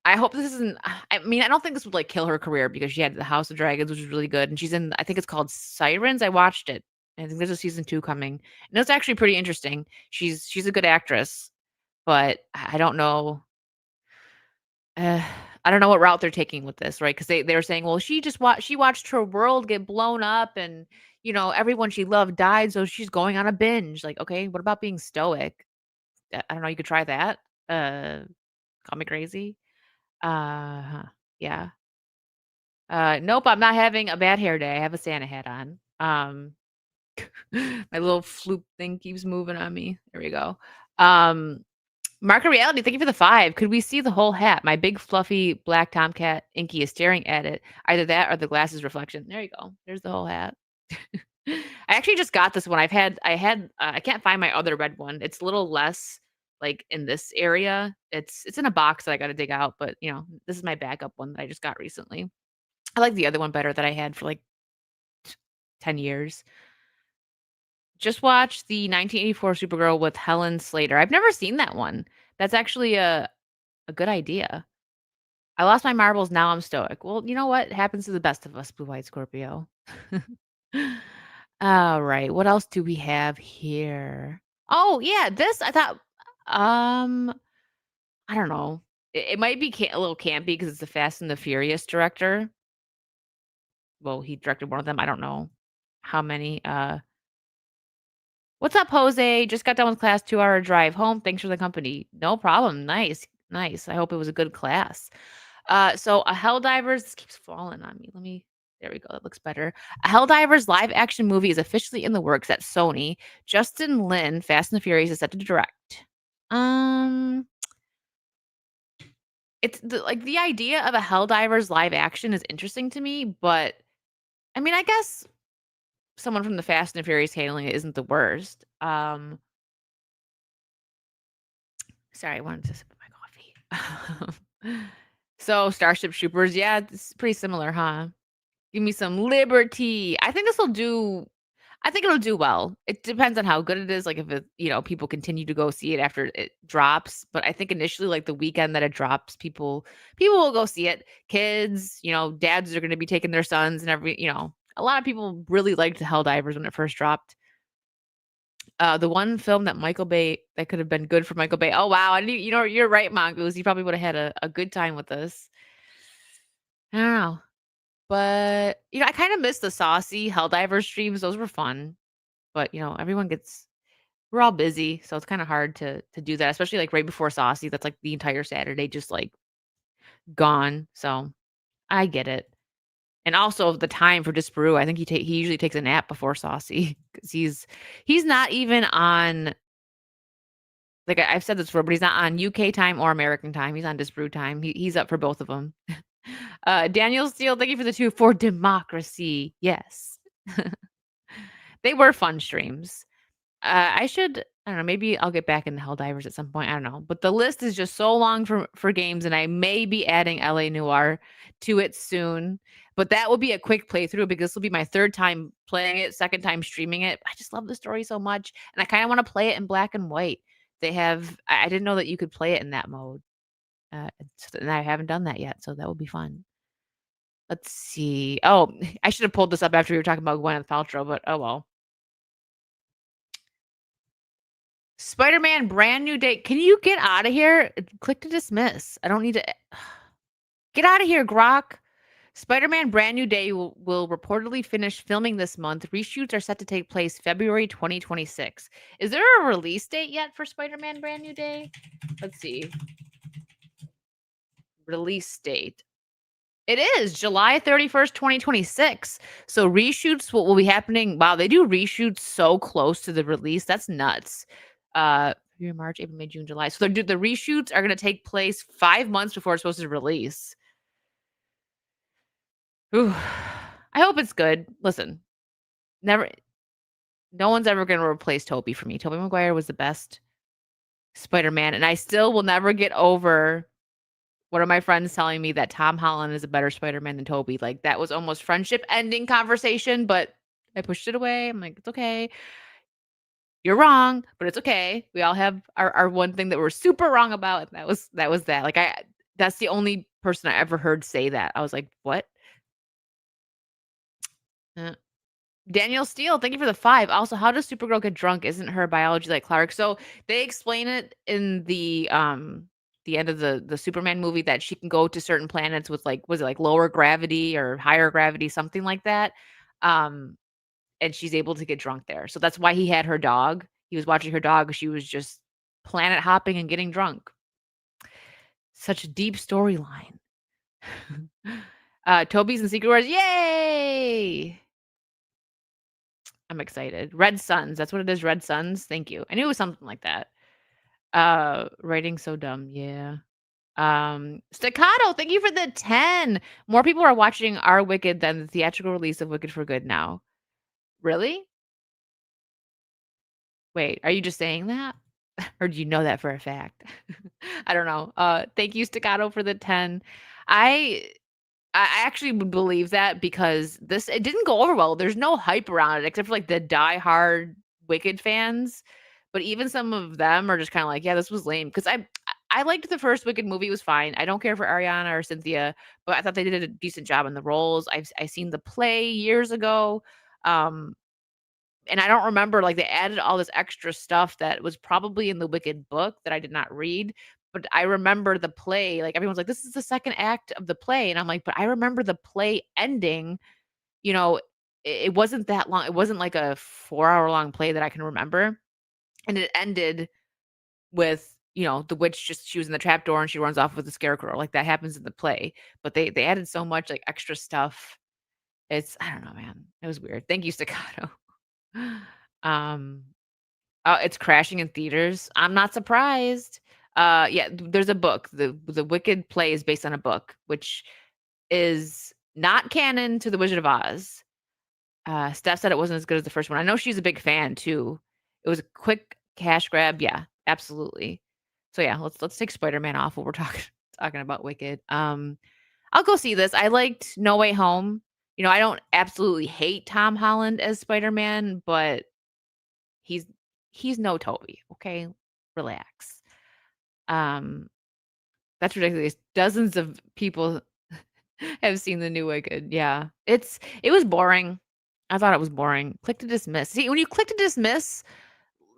I hope this isn't I mean, I don't think this would, like, kill her career because she had the House of Dragons, which is really good, and she's in I think it's called Sirens, I watched it. I think there's a season 2 coming, and it's actually pretty interesting. She's a good actress, but I don't know, uh, I don't know what route they're taking with this, right? Because they were saying, "Well, she watched her world get blown up and, everyone she loved died, so she's going on a binge." Like, okay, what about being stoic? I don't know, you could try that. Uh, Call me crazy. Huh, yeah. Nope, I'm not having a bad hair day. I have a Santa hat on. My little floop thing keeps moving on me. There we go. Um, Market Reality, thank you for the 5. Could we see the whole hat? My big fluffy black tomcat Inky is staring at it. Either that or the glasses reflection. There you go. There's the whole hat. I actually just got this one. I can't find my other red one. It's a little less like in this area. It's in a box that I got to dig out, but this is my backup one that I just got recently. I like the other one better that I had for, like, 10 years. Just watched the 1984 Supergirl with Helen Slater. I've never seen that one. That's actually a good idea. I lost my marbles, now I'm stoic. Well, you know what? It happens to the best of us, Blue-White Scorpio. Alright, what else do we have here? Oh, yeah, this I thought, um, I don't know. It might be a little campy because it's the Fast and the Furious director. Well, he directed one of them, I don't know how many, "What's up, Jose? Just got done with class, 2-hour drive home. Thanks for the company." "No problem. Nice, nice. I hope it was a good class." So a Helldivers this keeps falling on me. There we go. That looks better. A Helldivers live action movie is officially in the works at Sony. Justin Lin, Fast and the Furious, is set to direct. Um, the idea of a Helldivers live action is interesting to me, but I mean, I guess someone from the Fast and the Furious handling it isn't the worst. Sorry, I wanted to sip my coffee. So, Starship Troopers, yeah, it's pretty similar, huh? Give me some liberty. I think it'll do well. It depends on how good it is, like, if people continue to go see it after it drops, but I think initially, like, the weekend that it drops, people will go see it. Kids, dads are gonna be taking their sons and a lot of people really liked the Helldivers when it first dropped. The one film that Michael Bay that could have been good for Michael Bay. Oh, wow, I didn't you're right, Mongoose. You probably would have had a good time with this. I don't know. But, I kinda miss the saucy Helldiver streams. Those were fun. But, everyone gets we're all busy, so it's kinda hard to do that, especially, like, right before saucy. That's, like, the entire Saturday just, like, gone. So, I get it. And also the time for Disparu, I think he usually takes a nap before saucy because he's not even on like, I've said this before, but he's not on UK time or American time. He's on Disparu time. He's up for both of them. Daniel Steele, thank you for the 2 for democracy. Yes. They were fun streams. I don't know, maybe I'll get back into Helldivers at some point, I don't know, but the list is just so long for games, and I may be adding LA Noire to it soon, but that will be a quick playthrough because this will be my 3rd time playing it, 2nd time streaming it. I just love the story so much, and I kinda wanna play it in black and white. I didn't know that you could play it in that mode, and I haven't done that yet, so that will be fun. Let's see. Oh, I should have pulled this up after we were talking about Gwyneth Paltrow, but oh well. Spider-Man Brand New Day. Can you get out of here? Click to dismiss. I don't need to get out of here, Grok. Spider-Man Brand New Day will reportedly finish filming this month. Reshoots are set to take place February 2026. Is there a release date yet for Spider-Man Brand New Day? Let's see. Release date. It is July 31st, 2026. So reshoots will be happening. Wow, they do reshoots so close to the release. That's nuts. February, March, April, May, June, July. So the reshoots are going to take place 5 months before it's supposed to release. Ooh, I hope it's good. Listen, never, no one's ever going to replace Tobey for me. Tobey Maguire was the best Spider-Man, and I still will never get over one of my friends telling me that Tom Holland is a better Spider-Man than Tobey, like, that was almost friendship ending conversation, but I pushed it away. I'm like, "It's okay. You're wrong, but it's okay. We all have our one thing that we're super wrong about," and that was that. Like, I that's the only person I ever heard say that. I was like, "What?" Uh, Daniel Steele, thank you for the 5. Also, how does Supergirl get drunk? Isn't her biology like Clark? So, they explain it in the end of the Superman movie that she can go to certain planets with, like was it, like, lower gravity or higher gravity, something like that, um, and she's able to get drunk there. So, that's why he had her dog. He was watching her dog, she was just planet hopping and getting drunk. Such a deep storyline. Toby's in Secret Wars, yay! I'm excited. Red Suns, that's what it is, Red Suns? Thank you. I knew it was something like that. Writing so dumb, yeah. Staccato, thank you for the 10. More people are watching our Wicked than the theatrical release of Wicked for Good now. Really? Wait, are you just saying that? Or do you know that for a fact? I don't know. Thank you, Staccato, for the 10. I I actually would believe that because this it didn't go over well. There's no hype around it except for like the diehard Wicked fans, but even some of them are just kind of like, yeah, this was lame. Because I liked the first Wicked movie, it was fine. I don't care for Ariana or Cynthia, but I thought they did a decent job in the roles. I seen the play years ago. Um, and I don't remember, like, they added all this extra stuff that was probably in the Wicked book that I did not read, but I remember the play, like, everyone's like, "This is the 2nd act of the play," and I'm like, "But I remember the play ending," you know, it wasn't that long, it wasn't like a 4-hour-long play that I can remember, and it ended with, the witch just she was in the trapdoor and she runs off with the scarecrow, like, that happens in the play, but they added so much, like, extra stuff. I don't know, man. It was weird. Thank you, Staccato. Um, oh, it's crashing in theaters. I'm not surprised. Yeah, there's a book. The Wicked play is based on a book, which is not canon to The Wizard of Oz. Steph said it wasn't as good as the first one. I know she's a big fan too. It was a quick cash grab. Yeah, absolutely. So yeah, let's take Spider-Man off while we're talking talking about Wicked. I'll go see this. I liked No Way Home. I don't absolutely hate Tom Holland as Spider-Man, but he's he's no Toby, okay? Relax. Um, that's ridiculous. Dozens of people have seen the new Wicked. Yeah. It was boring. I thought it was boring. Click to dismiss. See, when you click to dismiss,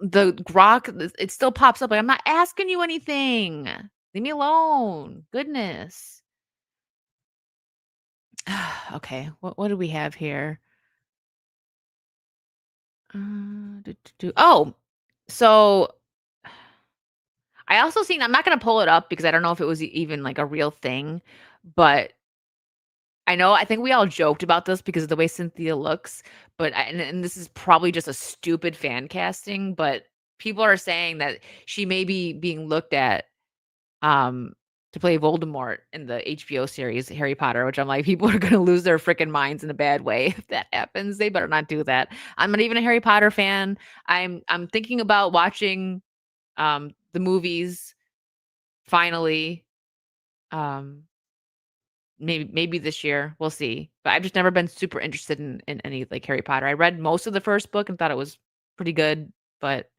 the grok, it still pops up like, "I'm not asking you anything. Leave me alone. Goodness." Okay, what do we have here? Oh, so I also seen I'm not gonna pull it up because I don't know if it was even, like, a real thing, but I think we all joked about this because of the way Cynthia looks, but and this is probably just a stupid fan casting, but people are saying that she may be being looked at, um, to play Voldemort in the HBO series Harry Potter, which I'm like, people are gonna lose their freaking minds in a bad way if that happens. They better not do that. I'm not even a Harry Potter fan. I'm thinking about watching, the movies finally, um, maybe this year, we'll see, but I've just never been super interested in any, like, Harry Potter. I read most of the first book and thought it was pretty good, but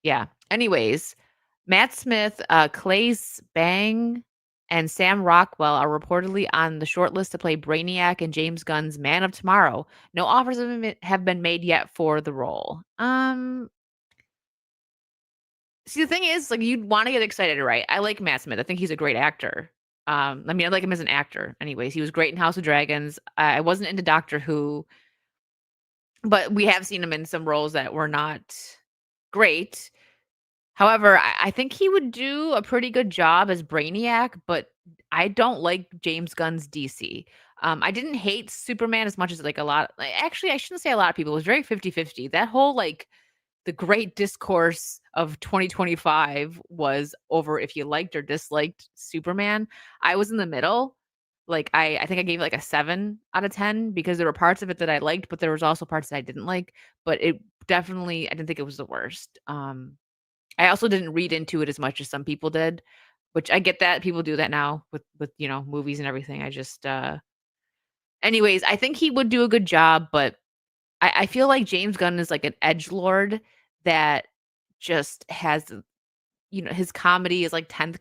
yeah. Anyways, Matt Smith, Claes Bang, and Sam Rockwell are reportedly on the short list to play Brainiac in James Gunn's Man of Tomorrow. No offers have been made yet for the role. See, the thing is, like, you'd wanna get excited, right? I like Matt Smith, I think he's a great actor. I mean, I like him as an actor anyways. He was great in House of Dragons. I wasn't into Doctor Who, but we have seen him in some roles that were not great. However, I think he would do a pretty good job as Brainiac, but I don't like James Gunn's DC. I didn't hate Superman as much as, like, a lot actually, I shouldn't say a lot of people. It was very 50-50. That whole, like, the great discourse of 2025 was over if you liked or disliked Superman. I was in the middle. Like, I think I gave it, like, a 7 out of 10 because there were parts of it that I liked, but there was also parts that I didn't like, but it definitely I didn't think it was the worst. I also didn't read into it as much as some people did. which I get that people do that now with, movies and everything. I just, anyways, I think he would do a good job, but I feel like James Gunn is like an edgelord that just has, his comedy is like 10th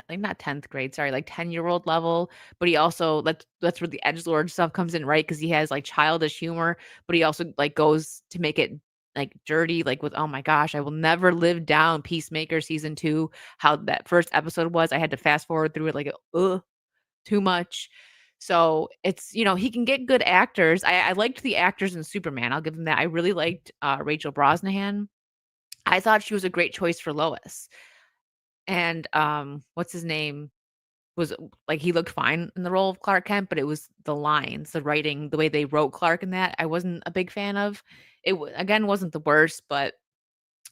like not 10th grade, sorry, like 10-year-old level, but he also that's where the edgelord stuff comes in, right? Because he has like childish humor, but he also like goes to make it like dirty, like with oh my gosh, I will never live down Peacemaker season 2, how that first episode was. I had to fast forward through it like ugh, too much. So it's, he can get good actors. I liked the actors in Superman. I'll give him that. I really liked Rachel Brosnahan. I thought she was a great choice for Lois. And what's his name? Was like he looked fine in the role of Clark Kent, but it was the lines, the writing, the way they wrote Clark in that I wasn't a big fan of. Again wasn't the worst, but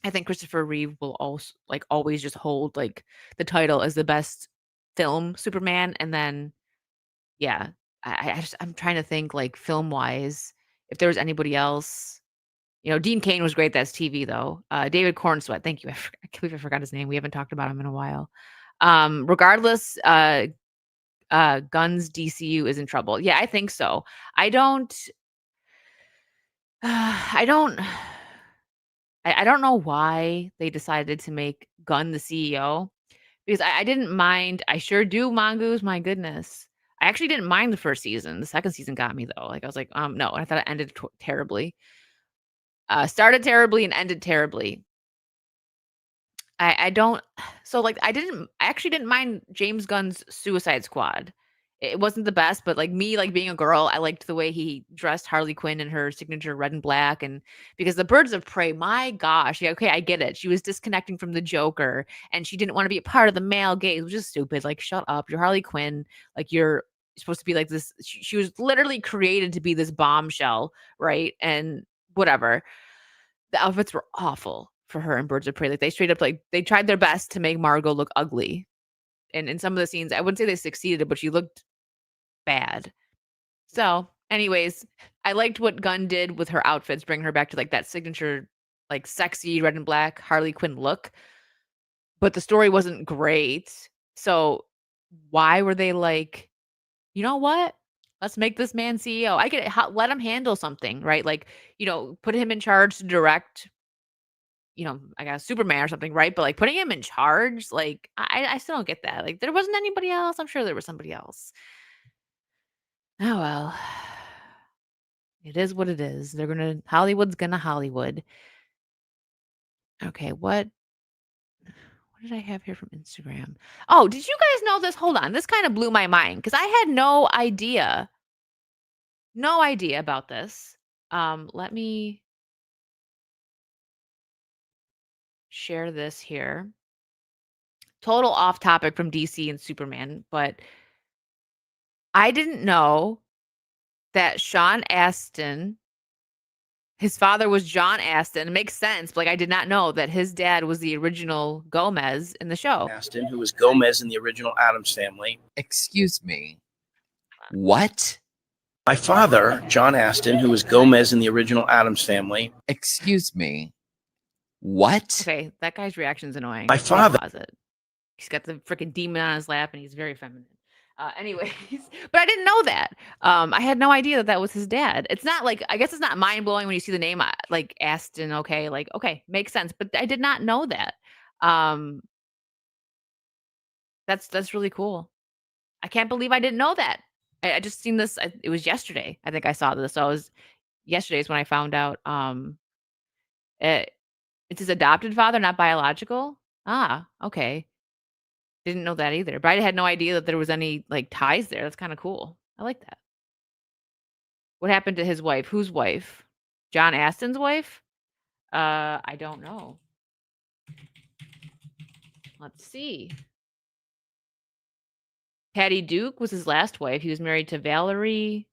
I think Christopher Reeve will also like always just hold like the title as the best film Superman, and then yeah, I'm trying to think like film wise if there was anybody else. Dean Cain was great. That's TV though. David Cornsweet, thank you. I can't believe I forgot his name. We haven't talked about him in a while. Regardless, Gunn's DCU is in trouble. Yeah, I think so. I don't I don't I don't know why they decided to make Gunn the CEO because I didn't mind. I sure do, Mongoose, my goodness. I actually didn't mind the first season. The second season got me though. Like I was like, no, I thought it ended terribly. Started terribly and ended terribly. I don't so, like, I actually didn't mind James Gunn's Suicide Squad. It wasn't the best, but, like, me, like, being a girl, I liked the way he dressed Harley Quinn in her signature red and black, and because the Birds of Prey, my gosh, yeah, okay, I get it. She was disconnecting from the Joker, and she didn't wanna be a part of the male gaze, which is stupid. Like, shut up. You're Harley Quinn. Like, you're supposed to be like this she was literally created to be this bombshell, right? And whatever. The outfits were awful for her in Birds of Prey, like, they straight up, like they tried their best to make Margot look ugly, and in some of the scenes, I wouldn't say they succeeded, but she looked bad. So, anyways, I liked what Gunn did with her outfits, bring her back to, like, that signature, like, sexy red and black Harley Quinn look, but the story wasn't great, so why were they like, "You know what? Let's make this man CEO." I get it, ho let him handle something, right? Like, put him in charge to direct I guess Superman or something, right? But like putting him in charge, like I still don't get that. Like there wasn't anybody else. I'm sure there was somebody else. Oh well. It is what it is. Hollywood's gonna Hollywood. Okay, what did I have here from Instagram? Oh, did you guys know this? Hold on. This kind of blew my mind because I had no idea. No idea about this. Let me share this here. Total off topic from DC and Superman, but I didn't know that Sean Astin, his father was John Astin. It makes sense. But like I did not know that his dad was the original Gomez in the show. Astin, who was Gomez in the original Addams Family. Excuse me. What? My father, John Astin, who was Gomez in the original Addams Family. Excuse me. What? Okay, that guy's reaction's annoying. My father. Pause it. He's got the freaking demon on his lap and he's very feminine. Anyways, but I didn't know that. I had no idea that that was his dad. It's not like I guess it's not mind blowing when you see the name like Aston. Okay, like okay, makes sense. But I did not know that. Um, that's really cool. I can't believe I didn't know that. I just seen this. It was yesterday. I think I saw this. So I was yesterday's when I found out. It, it's his adopted father, not biological. Ah, okay. Didn't know that either, but I had no idea that there was any, like, ties there. That's kinda cool. I like that. What happened to his wife? Whose wife? John Aston's wife? I don't know. Let's see. Patty Duke was his last wife. He was married to Valerie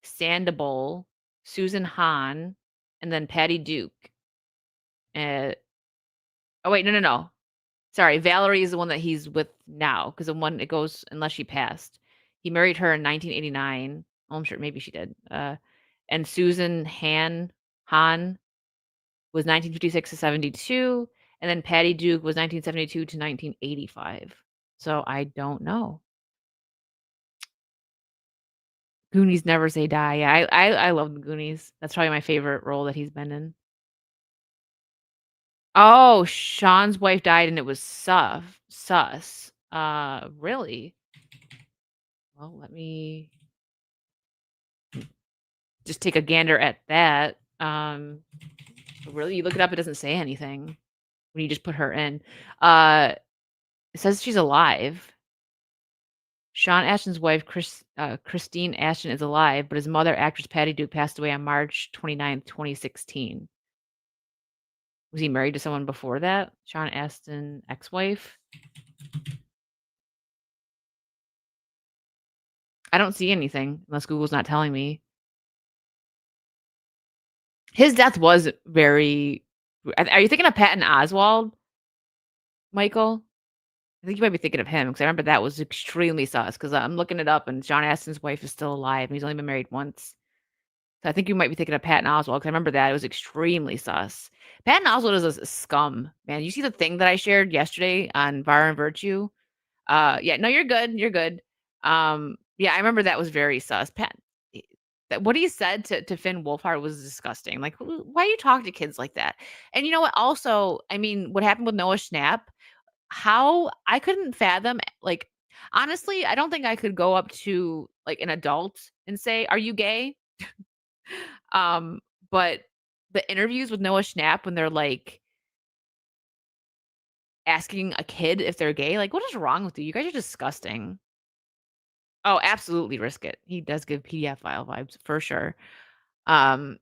Sandoval, Susan Hahn, and then Patty Duke. Oh, wait, no. Sorry, Valerie is the one that he's with now, because the one it goes unless she passed. He married her in 1989. Oh, I'm sure maybe she did. And Susan Hahn was 1956 to 72, And then Patty Duke was 1972 to 1985. So I don't know. Goonies Never Say Die. Yeah, I love the Goonies. That's probably my favorite role that he's been in. Oh, Sean's wife died and it was sus. Really? Well, let me just take a gander at that. Really, you look it up, it doesn't say anything when you just put her in. It says she's alive. Sean Ashton's wife, Christine Ashton, is alive, but his mother, actress Patty Duke, passed away on March 29th, 2016. Was he married to someone before that? Sean Astin, ex-wife? I don't see anything unless Google's not telling me. His death was very. Are you thinking of Patton Oswalt, Michael? I think you might be thinking of him because I remember that was extremely sus. Because I'm looking it up and Sean Astin's wife is still alive and he's only been married once. So I think you might be thinking of Patton Oswalt because I remember that it was extremely sus. Patton Oswalt is a scum, man. You see the thing that I shared yesterday on Var and Virtue? Yeah, no, you're good. You're good. Yeah, I remember that was very sus. What he said to Finn Wolfhard was disgusting. Like, why do you talk to kids like that? And you know what? Also, I mean, what happened with Noah Schnapp? How I couldn't fathom. Like, honestly, I don't think I could go up to like an adult and say, "Are you gay?" um, but the interviews with Noah Schnapp when they're like asking a kid if they're gay, like, what is wrong with you? You guys are disgusting. Oh, absolutely risk it. He does give PDF file vibes for sure. Um,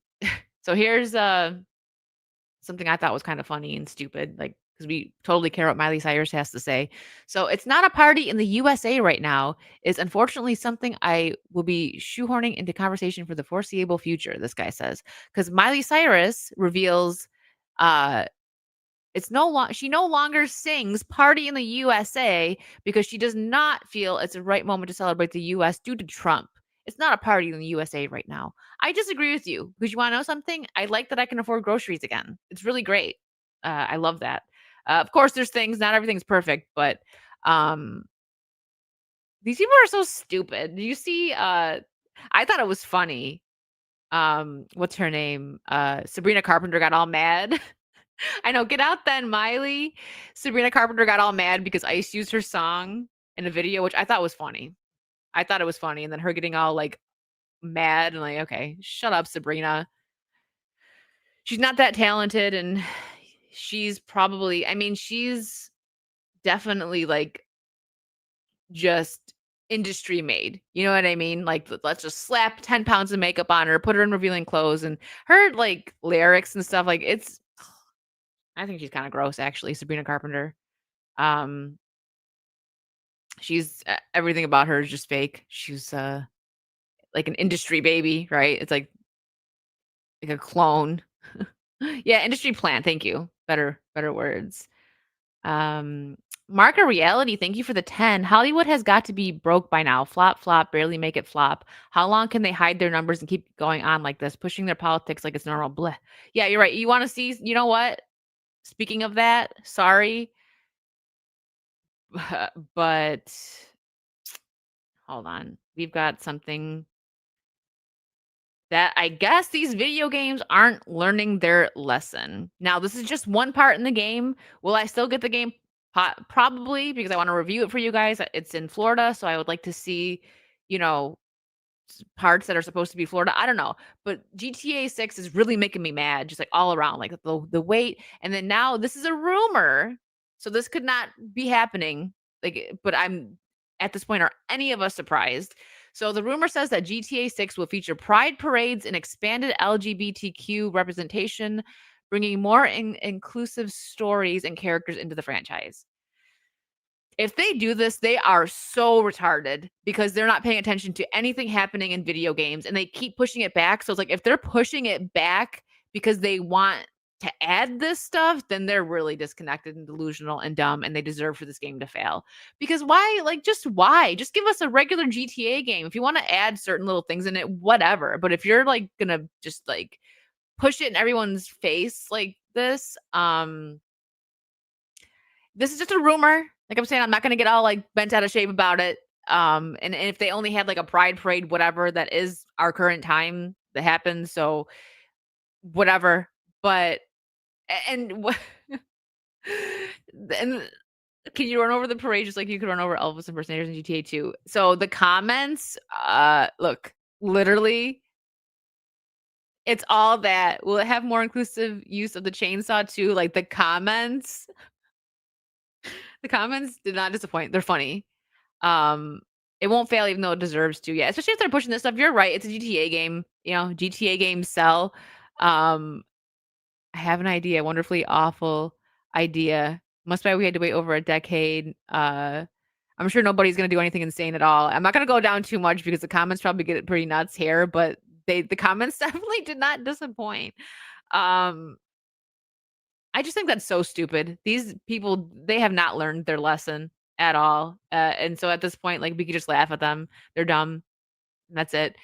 so here's something I thought was kind of funny and stupid, like because we totally care what Miley Cyrus has to say. So it's not a party in the USA right now is unfortunately something I will be shoehorning into conversation for the foreseeable future, this guy says. Because Miley Cyrus reveals she no longer sings Party in the USA because she does not feel it's the right moment to celebrate the US due to Trump. It's not a party in the USA right now. I disagree with you because you want to know something? I like that I can afford groceries again. It's really great. I love that. Of course, there's things, not everything's perfect, but um, these people are so stupid. You see, I thought it was funny. What's her name? Sabrina Carpenter got all mad. I know, "Get Out Then, Miley." Sabrina Carpenter got all mad because Ice used her song in a video, which I thought was funny. I thought it was funny, and then her getting all, like, mad and like, "Okay, shut up, Sabrina." She's not that talented, and she's probably I mean, she's definitely, like, just industry made, you know what I mean? Like, let's just slap 10 pounds of makeup on her, put her in revealing clothes, and her, like, lyrics and stuff, like, it's I think she's kinda gross, actually, Sabrina Carpenter. Um She's everything about her is just fake. She's, like an industry baby, right? It's like a clone. Yeah, industry plant, thank you. Better words. Um, Mark a Reality, thank you for the 10. Hollywood has got to be broke by now. Flop, flop, barely make it flop. How long can they hide their numbers and keep going on like this, pushing their politics like it's normal? Bleh. Yeah, you're right. You wanna see you know what? Speaking of that, sorry, but hold on. We've got something that I guess these video games aren't learning their lesson. Now, this is just one part in the game. Will I still get the game? Probably because I want to review it for you guys. It's in Florida, so I would like to see, you know, parts that are supposed to be Florida. I don't know, but GTA 6 is really making me mad, just like all around, like the wait. And then now this is a rumor, so this could not be happening. Like, but I'm at this point, are any of us surprised? So the rumor says that GTA 6 will feature pride parades and expanded LGBTQ representation, bringing more inclusive stories and characters into the franchise. If they do this, they are so retarded because they're not paying attention to anything happening in video games and they keep pushing it back. So it's like if they're pushing it back because they want to add this stuff, then they're really disconnected and delusional and dumb and they deserve for this game to fail. Because why? Like, just why? Just give us a regular GTA game. If you want to add certain little things in it, whatever. But if you're like gonna just like push it in everyone's face like this, this is just a rumor. Like I'm saying, I'm not gonna get all like bent out of shape about it. And if they only had like a pride parade, whatever, that is our current time that happens. So whatever. But and what and can you run over the parade just like you could run over Elvis impersonators in GTA 2? So the comments, look, literally, it's all that. Will it have more inclusive use of the chainsaw too? Like the comments did not disappoint. They're funny. Um, it won't fail even though it deserves to. Yeah, especially if they're pushing this stuff. You're right. It's a GTA game. You know, GTA games sell. Um, I have an idea. Wonderfully awful idea. Must be why we had to wait over a decade. I'm sure nobody's gonna do anything insane at all. I'm not gonna go down too much because the comments probably get pretty nuts here, but the comments definitely did not disappoint. Um, I just think that's so stupid. These people, they have not learned their lesson at all. And so at this point, like we could just laugh at them. They're dumb. And that's it.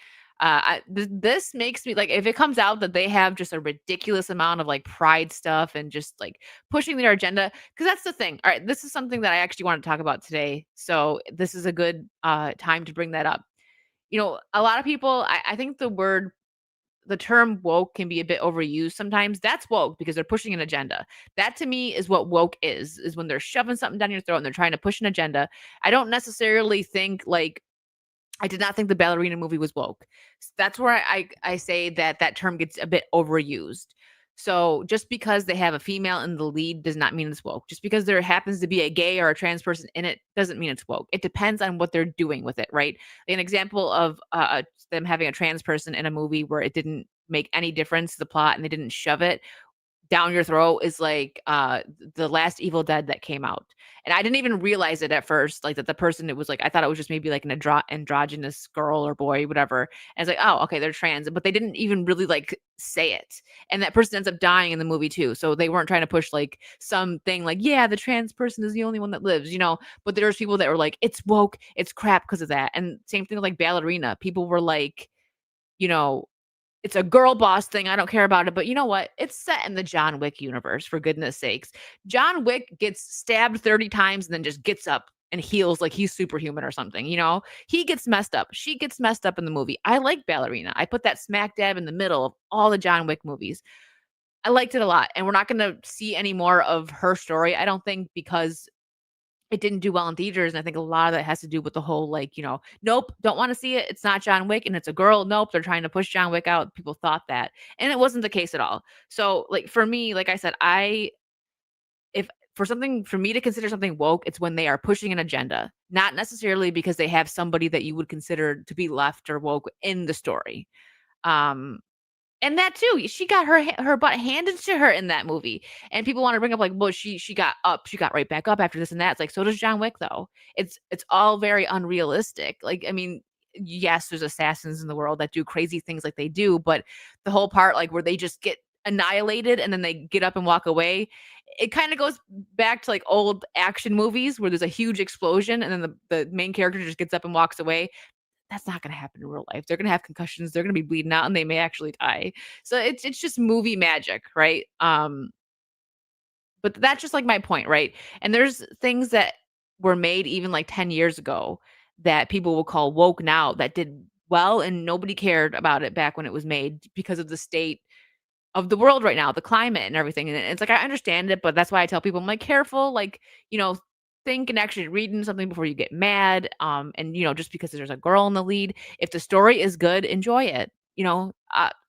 This makes me like if it comes out that they have just a ridiculous amount of like pride stuff and just like pushing their agenda, because that's the thing. All right, this is something that I actually want to talk about today. So this is a good time to bring that up. You know, a lot of people, I think the term woke can be a bit overused sometimes. That's woke because they're pushing an agenda. That to me is what woke is when they're shoving something down your throat and they're trying to push an agenda. I don't necessarily think like I did not think the ballerina movie was woke. That's where I say that that term gets a bit overused. So just because they have a female in the lead does not mean it's woke. Just because there happens to be a gay or a trans person in it doesn't mean it's woke. It depends on what they're doing with it, right? An example of them having a trans person in a movie where it didn't make any difference to the plot and they didn't shove it down your throat is like the last Evil Dead that came out. And I didn't even realize it at first, like that the person it was like I thought it was just maybe like an androgynous girl or boy, whatever. And it's like, oh, okay, they're trans, but they didn't even really like say it. And that person ends up dying in the movie too. So they weren't trying to push like something like, yeah, the trans person is the only one that lives, you know. But there's people that were like, it's woke, it's crap because of that. And same thing with like ballerina. People were like, you know, it's a girl boss thing. I don't care about it. But you know what? It's set in the John Wick universe, for goodness sakes. John Wick gets stabbed 30 times and then just gets up and heals like he's superhuman or something. You know, he gets messed up. She gets messed up in the movie. I like Ballerina. I put that smack dab in the middle of all the John Wick movies. I liked it a lot. And we're not going to see any more of her story, I don't think, because it didn't do well in theaters, and I think a lot of that has to do with the whole, like, you know, "Nope, don't wanna see it, it's not John Wick, and it's a girl, nope, they're trying to push John Wick out." People thought that, and it wasn't the case at all. So, like, for me, like I said, I if for something for me to consider something woke, it's when they are pushing an agenda, not necessarily because they have somebody that you would consider to be left or woke in the story. Um, and that too, she got her butt handed to her in that movie, and people wanna bring up like, "Well, she got right back up after this and that." It's like, so does John Wick, though. It's all very unrealistic. Like, I mean, yes, there's assassins in the world that do crazy things like they do, but the whole part, like, where they just get annihilated and then they get up and walk away, it kinda goes back to, like, old action movies where there's a huge explosion and then the main character just gets up and walks away. That's not gonna happen in real life. They're gonna have concussions, they're gonna be bleeding out, and they may actually die. So it's just movie magic, right? But that's just like my point, right? And there's things that were made even like 10 years ago that people will call woke now that did well and nobody cared about it back when it was made because of the state of the world right now, the climate and everything. And it's like I understand it, but that's why I tell people I'm like careful, like, you know, think and actually reading something before you get mad. And you know, just because there's a girl in the lead, if the story is good, enjoy it. You know,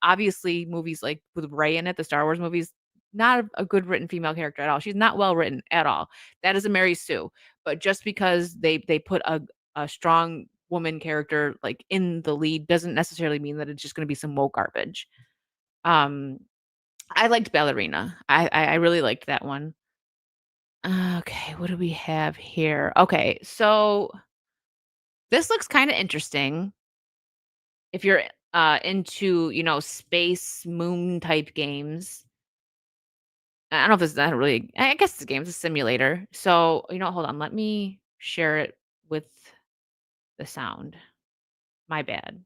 obviously movies like with Ray in it, the Star Wars movies, not a good written female character at all. She's not well written at all. That is a Mary Sue. But just because they put a strong woman character like in the lead doesn't necessarily mean that it's just going to be some woke garbage. Um, I liked Ballerina. I really liked that one. Okay, what do we have here? Okay, so this looks kinda interesting if you're, into, you know, space moon type games. I don't know if this is not really I guess it's a game, it's a simulator. So, you know, hold on, let me share it with the sound. My bad.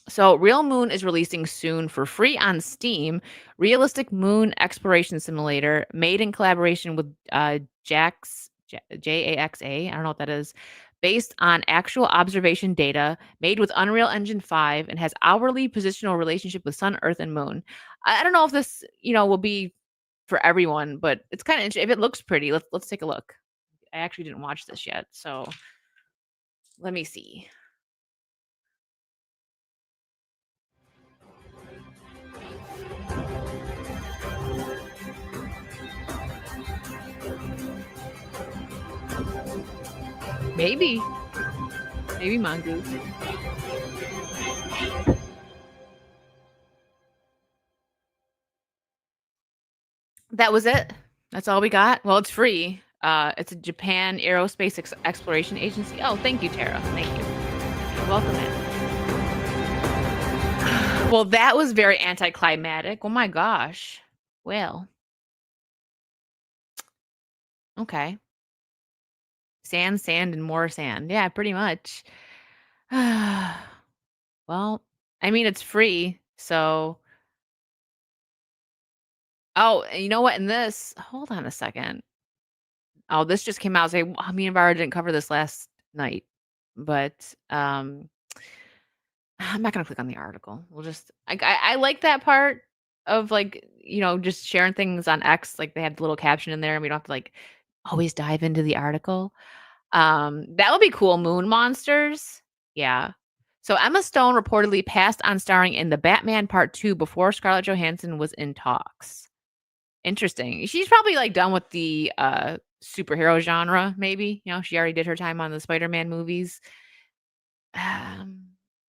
So, Real Moon is releasing soon for free on Steam. Realistic moon exploration simulator made in collaboration with JAXA. I don't know what that is. Based on actual observation data, made with Unreal Engine 5, and has hourly positional relationship with Sun, Earth, and Moon. I don't know if this, will be for everyone, but it's kind of interesting. If it looks pretty, let's take a look. I actually didn't watch this yet, so let me see. Maybe Mongoose. That was it. That's all we got. Well, it's free. It's a Japan Aerospace Exploration Agency. Oh, thank you, Tara. Thank you. Welcome in. Well, that was very anticlimactic. Oh my gosh. Well. Okay. Sand, and more sand. Yeah, pretty much. Well, I mean, it's free, so. Oh, and you know what? In this, hold on a second. Oh, this just came out. Me and Vara didn't cover this last night, but I'm not gonna click on the article. We'll just I like that part of just sharing things on X. Like they had the little caption in there, and we don't have to always dive into the article. That would be cool. Moon monsters. Yeah. So Emma Stone reportedly passed on starring in the Batman Part 2 before Scarlett Johansson was in talks. Interesting. She's probably done with the superhero genre, maybe. She already did her time on the Spider-Man movies. I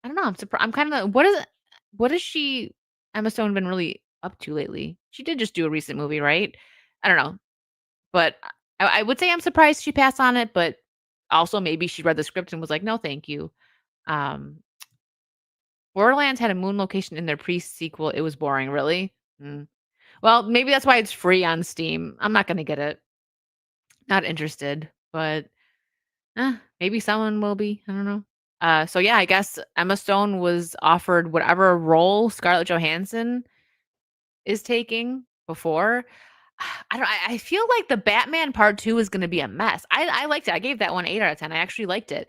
don't know. I'm kind of what is she Emma Stone been really up to lately? She did just do a recent movie, right? I don't know. But I would say I'm surprised she passed on it, but also maybe she read the script and was like, "No, thank you." Um Borderlands had a moon location in their pre-sequel. It was boring, really. Well, maybe that's why it's free on Steam. I'm not gonna get it. Not interested, but maybe someone will be. I don't know. So yeah, I guess Emma Stone was offered whatever role Scarlett Johansson is taking before. I don't. I feel like the Batman Part 2 is going to be a mess. I liked it. I gave that one 8 out of 10. I actually liked it.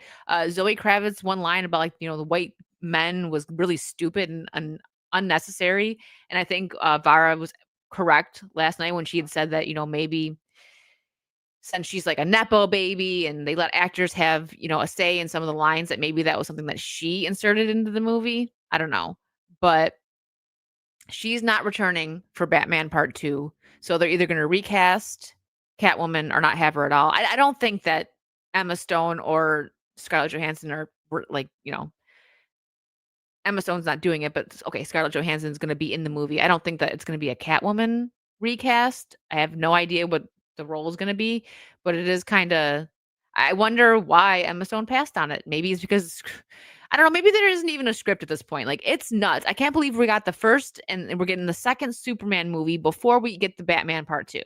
Zoe Kravitz one line about the white men was really stupid and unnecessary. And I think Vara was correct last night when she had said that maybe since she's like a nepo baby and they let actors have a say in some of the lines, that maybe that was something that she inserted into the movie. I don't know, but she's not returning for Batman Part 2. So they're either going to recast Catwoman or not have her at all. I don't think that Emma Stone or Scarlett Johansson are Emma Stone's not doing it, but okay, Scarlett Johansson's going to be in the movie. I don't think that it's going to be a Catwoman recast. I have no idea what the role is going to be, but it is kind of. I wonder why Emma Stone passed on it. Maybe it's because I don't know. Maybe there isn't even a script at this point. Like it's nuts. I can't believe we got the first and we're getting the second Superman movie before we get the Batman Part 2.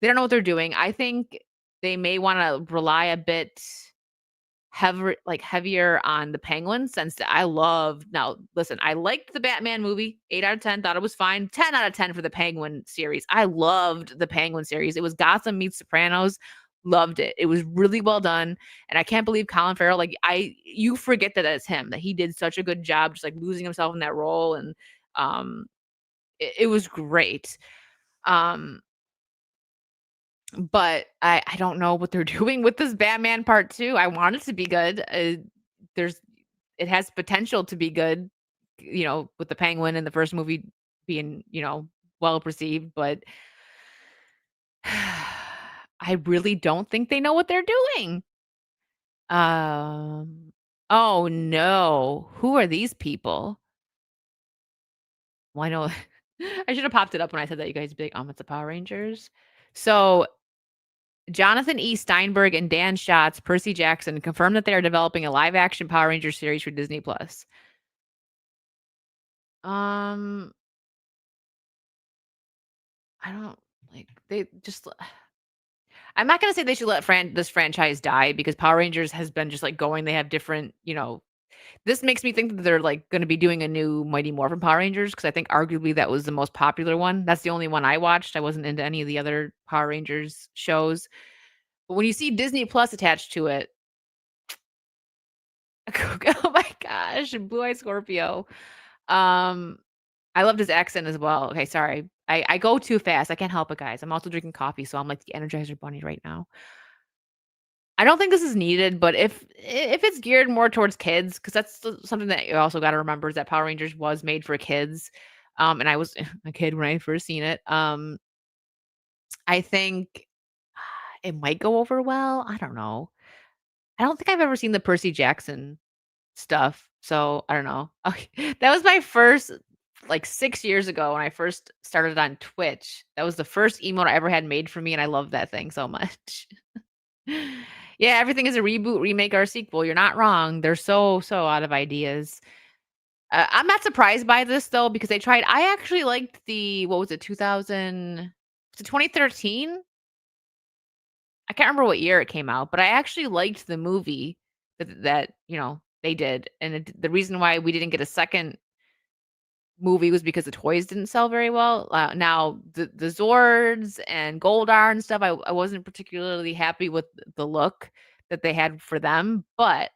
They don't know what they're doing. I think they may want to rely a bit heavier on the Penguin since I love now listen, I liked the Batman movie, 8 out of 10, thought it was fine. 10 out of 10 for the Penguin series. I loved the Penguin series. It was Gotham meets Sopranos. Loved it. It was really well done. And I can't believe Colin Farrell, you forget that it's him, that he did such a good job just losing himself in that role. And it was great. But I don't know what they're doing with this Batman Part 2. I want it to be good. It has potential to be good, with the Penguin and the first movie being, well perceived, but I really don't think they know what they're doing. Oh no. Who are these people? Well, I know I should have popped it up when I said that you guys big it's the Power Rangers. So Jonathan E. Steinberg and Dan Schatz, Percy Jackson confirmed that they are developing a live-action Power Rangers series for Disney Plus. I don't they just. I'm not gonna say they should let this franchise die because Power Rangers has been just going. They have different, This makes me think that they're, like, gonna be doing a new Mighty Morphin Power Rangers because I think arguably that was the most popular one. That's the only one I watched. I wasn't into any of the other Power Rangers shows. But when you see Disney Plus attached to it oh my gosh, Blue Eye Scorpio. Um, I loved his accent as well. Okay, sorry. I go too fast. I can't help it, guys. I'm also drinking coffee, so I'm like the Energizer Bunny right now. I don't think this is needed, but if it's geared more towards kids, because that's something that you also got to remember is that Power Rangers was made for kids, and I was a kid when I first seen it. I think it might go over well. I don't know. I don't think I've ever seen the Percy Jackson stuff, so I don't know. Okay, that was my first like 6 years ago when I first started on Twitch. That was the first emote I ever had made for me, and I love that thing so much. Yeah, everything is a reboot, remake, or a sequel. You're not wrong. They're so out of ideas. I'm not surprised by this though because they tried. I actually liked the what was it 2000 was it 2013? I can't remember what year it came out, but I actually liked the movie that they did. And the reason why we didn't get a second movie was because the toys didn't sell very well. Now the Zords and Goldar and stuff, I wasn't particularly happy with the look that they had for them, but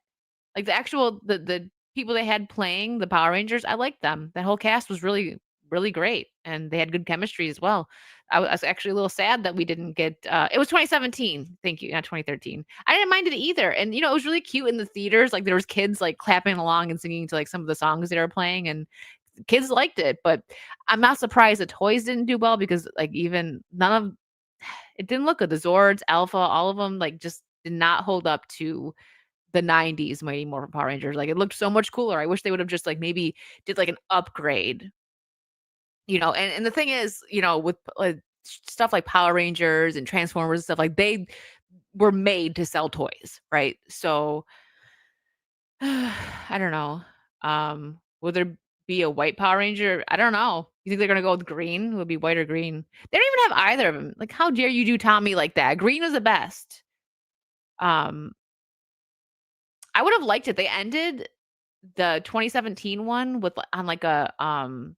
like the people they had playing the Power Rangers, I liked them. The whole cast was really great, and they had good chemistry as well. I was actually a little sad that we didn't get. It was 2017. Thank you, not 2013. I didn't mind it either, and it was really cute in the theaters. Like there was kids like clapping along and singing to like some of the songs they were playing, and kids liked it. But I'm not surprised the toys didn't do well because like even none of it didn't look good. The Zords, Alpha, all of them like just did not hold up to the 90s Mighty Morphin Power Rangers. Like, it looked so much cooler. I wish they would have just, like, maybe did, like, an upgrade, and the thing is, with, stuff like Power Rangers and Transformers and stuff, like, they were made to sell toys, right? So, I don't know. Will there be a white Power Ranger? I don't know. You think they're gonna go with green? Would be white or green? They don't even have either of them. Like, how dare you do Tommy like that? Green was the best. Um I would have liked it. They ended the 2017 one with on like a not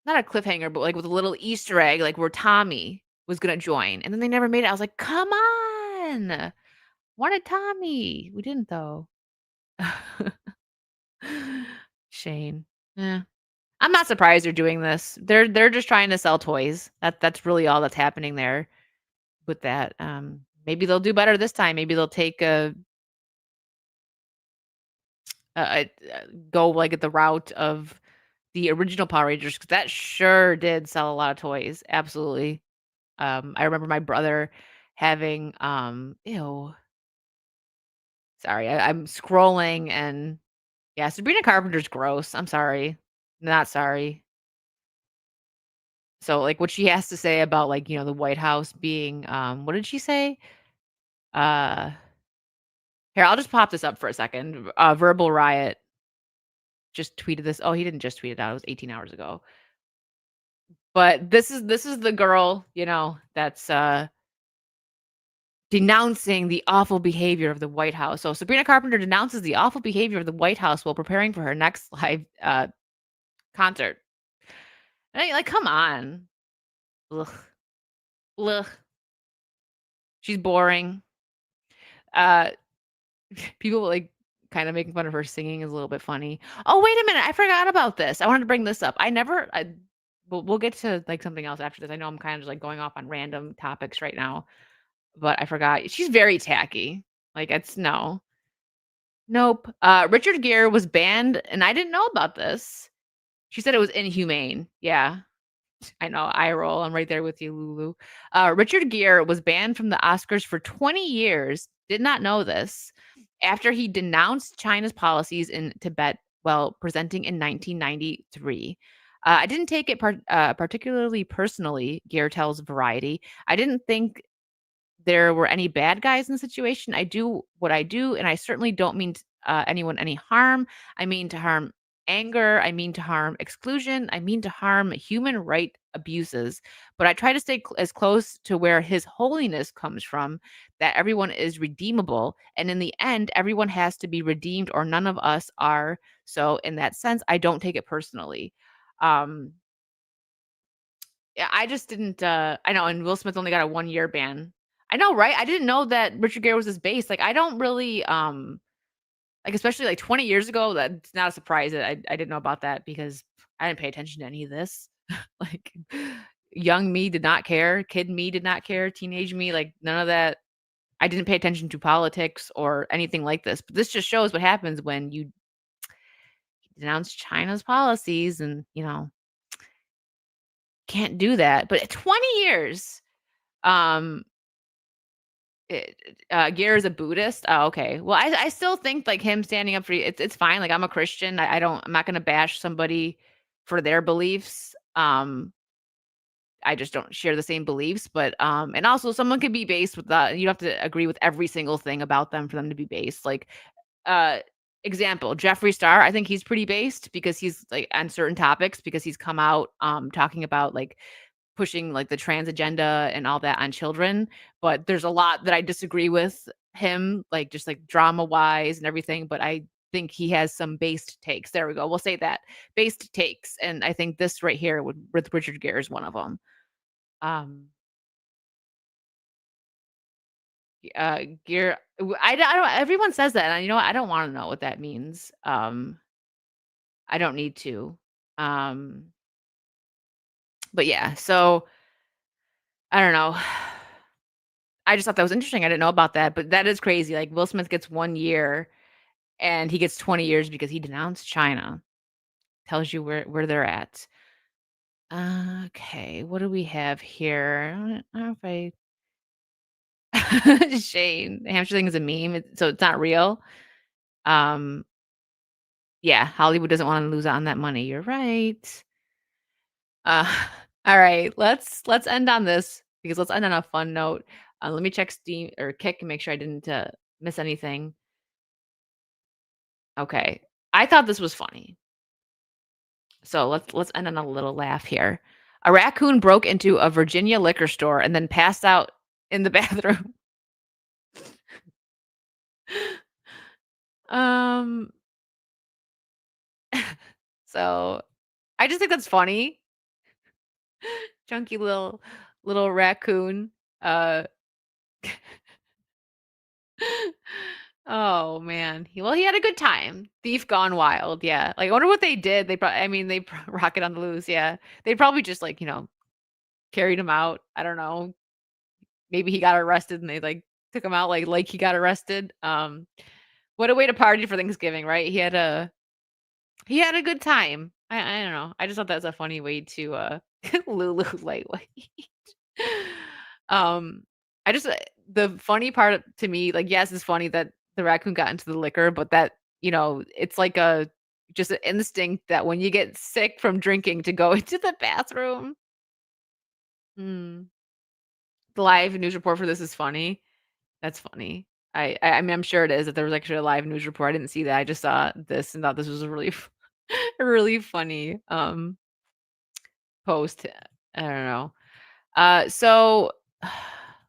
a cliffhanger, but like with a little Easter egg, like where Tommy was gonna join, and then they never made it. I was like, come on, wanted Tommy. We didn't though. Shane. Yeah. I'm not surprised they're doing this. They're just trying to sell toys. That's really all that's happening there with that. Maybe they'll do better this time. Maybe they'll take go like at the route of the original Power Rangers because that sure did sell a lot of toys. Absolutely. I remember my brother having ew. Sorry, I'm scrolling and yeah, Sabrina Carpenter's gross. I'm sorry. Not sorry. So like what she has to say about like, the White House being what did she say? Uh Here, I'll just pop this up for a second. Verbal Riot just tweeted this. Oh, he didn't just tweet it out. It was 18 hours ago. But this is the girl, that's denouncing the awful behavior of the White House. So Sabrina Carpenter denounces the awful behavior of the White House while preparing for her next live concert. And like, come on. Ugh. Ugh. She's boring. Uh People like kind of making fun of her singing is a little bit funny. Oh, wait a minute. I forgot about this. I wanted to bring this up. We'll get to like something else after this. I know I'm kind of just like going off on random topics right now, but I forgot. She's very tacky. Like it's no. Nope. Richard Gere was banned and I didn't know about this. She said it was inhumane. Yeah. I know. I roll. I'm right there with you, Lulu. Richard Gere was banned from the Oscars for 20 years. Did not know this. After he denounced China's policies in Tibet while presenting in 1993. I didn't take it particularly personally, Gere tells Variety. I didn't think there were any bad guys in the situation. I do what I do, and I certainly don't mean anyone any harm. I mean to harm anger. I mean to harm exclusion. I mean to harm human right abuses, but I try to stay as close to where his holiness comes from, that everyone is redeemable, and in the end, everyone has to be redeemed or none of us are. So in that sense, I don't take it personally. Um, yeah, I just didn't, I know, and Will Smith only got a 1-year ban. I know, right? I didn't know that Richard Gere was his base. Like, I don't really, like, especially, like, 20 years ago, that's not a surprise that I didn't know about that because I didn't pay attention to any of this. Like, young me did not care, kid me did not care, teenage me, like, none of that. I didn't pay attention to politics or anything like this, but this just shows what happens when you denounce China's policies and, can't do that. But at 20 years, um, Gere is a Buddhist? Oh, okay. Well, I still think, like, him standing up for you, it's fine. Like, I'm a Christian. I'm not gonna bash somebody for their beliefs. I just don't share the same beliefs, but, and also someone could be based with that. You don't have to agree with every single thing about them for them to be based. Like, uh, example, Jeffree Star, I think he's pretty based because he's, like, on certain topics because he's come out, talking about, like, pushing, like, the trans agenda and all that on children, but there's a lot that I disagree with him, like, just, like, drama-wise and everything, but I think he has some based takes. There we go, we'll say that. Based takes, and I think this right here with Richard Gere is one of them. Um, Gere I don't everyone says that, and you know what? I don't wanna know what that means. I don't need to. Um, but yeah, so I don't know. I just thought that was interesting. I didn't know about that, but that is crazy. Like, Will Smith gets 1 year and he gets 20 years because he denounced China. Tells you where they're at. Okay, what do we have here? I don't know if I Shane, the hamster thing is a meme, so it's not real. Um, yeah, Hollywood doesn't wanna lose out on that money. You're right. Uh, all right, let's end on this because let's end on a fun note. Let me check Steam or Kick and make sure I didn't miss anything. Okay. I thought this was funny. So let's end on a little laugh here. A raccoon broke into a Virginia liquor store and then passed out in the bathroom. Um so I just think that's funny. Chunky little raccoon. Uh Oh, man. He had a good time. Thief gone wild, yeah. Like, I wonder what they did. I mean, they rocket on the loose, yeah. They probably just, like, carried him out. I don't know. Maybe he got arrested and they, like, took him out like he got arrested. What a way to party for Thanksgiving, right? He had a good time. I don't know. I just thought that was a funny way to, Lulu lightweight. Um, I just the funny part to me, like, yes, it's funny that the raccoon got into the liquor, but that, it's like a just an instinct that when you get sick from drinking to go into the bathroom. Mm. The live news report for this is funny. That's funny. I mean, I'm sure it is that there was actually a live news report. I didn't see that. I just saw this and thought this was a really a really funny, post. I don't know. So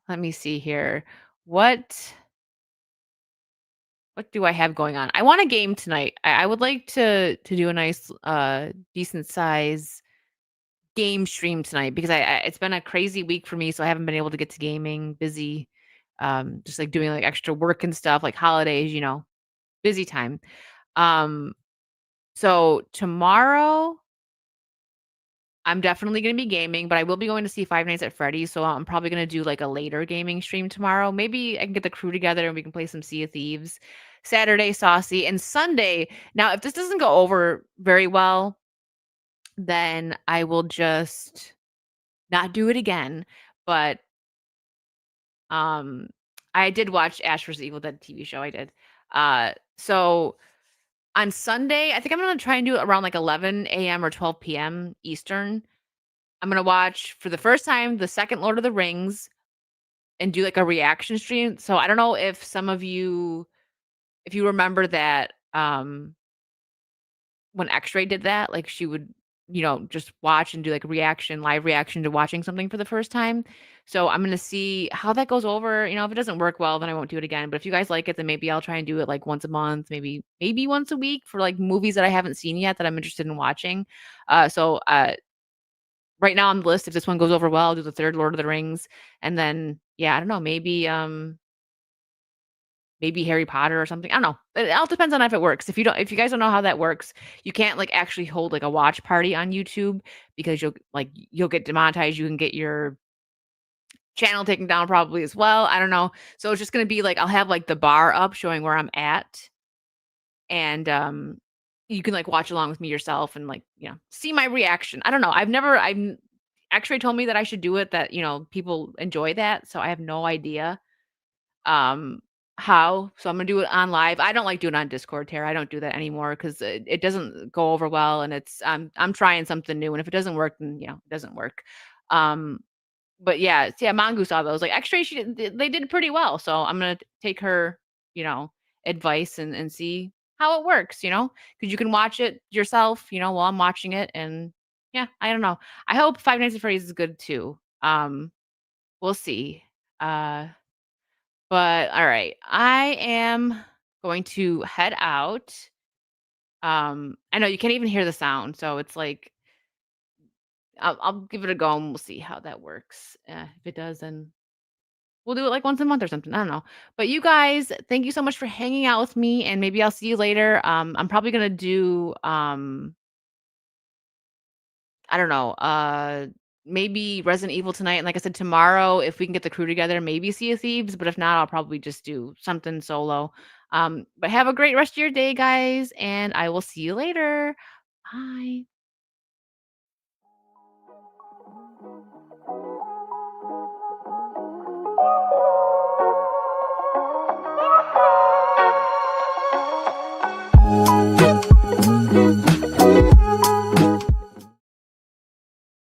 let me see here. What what do I have going on? I want a game tonight. I would like to do a nice decent size game stream tonight because I it's been a crazy week for me, so I haven't been able to get to gaming, busy just like doing like extra work and stuff like holidays, busy time. Um so tomorrow I'm definitely gonna be gaming, but I will be going to see Five Nights at Freddy's, so I'm probably gonna do, like, a later gaming stream tomorrow. Maybe I can get the crew together and we can play some Sea of Thieves. Saturday, Saucy, and Sunday now, if this doesn't go over very well, then I will just not do it again, but, um, I did watch Ash vs. Evil Dead TV show, I did. So on Sunday, I think I'm gonna try and do it around, like, 11 AM or 12 PM Eastern. I'm gonna watch for the first time the second Lord of the Rings and do like a reaction stream. So I don't know if some of you if you remember that when X-Ray did that, like she would just watch and do like live reaction to watching something for the first time. So I'm gonna see how that goes over. If it doesn't work well, then I won't do it again. But if you guys like it, then maybe I'll try and do it like once a month, maybe once a week for like movies that I haven't seen yet that I'm interested in watching. So right now on the list, if this one goes over well, I'll do the third Lord of the Rings, and then yeah, I don't know, maybe Harry Potter or something. I don't know. It all depends on if it works. If you guys don't know how that works, you can't like actually hold like a watch party on YouTube because you'll get demonetized. You can get your channel taken down probably as well. I don't know. So it's just gonna be like I'll have like the bar up showing where I'm at, and you can like watch along with me yourself and like see my reaction. I don't know. I've actually told me that I should do it, that people enjoy that, so I have no idea um how. So I'm gonna do it on live. I don't like doing it on Discord, Tara. I don't do that anymore because it doesn't go over well, and I'm trying something new, and if it doesn't work, then it doesn't work. um but yeah, Mangu saw those like X-ray. They did pretty well, so I'm gonna take her you know advice and see how it works, because you can watch it yourself while I'm watching it. And yeah, I don't know. I hope Five Nights at Freddy's is good too. We'll see. uh but all right, I am going to head out. I know you can't even hear the sound, so it's like I'll give it a go and we'll see how that works. If it does, then we'll do it like once a month or something. I don't know. But you guys, thank you so much for hanging out with me, and maybe I'll see you later. I'm probably gonna do I don't know, maybe Resident Evil tonight, and like I said, tomorrow, if we can get the crew together, maybe Sea of Thieves, but if not, I'll probably just do something solo. But have a great rest of your day, guys, and I will see you later. Bye.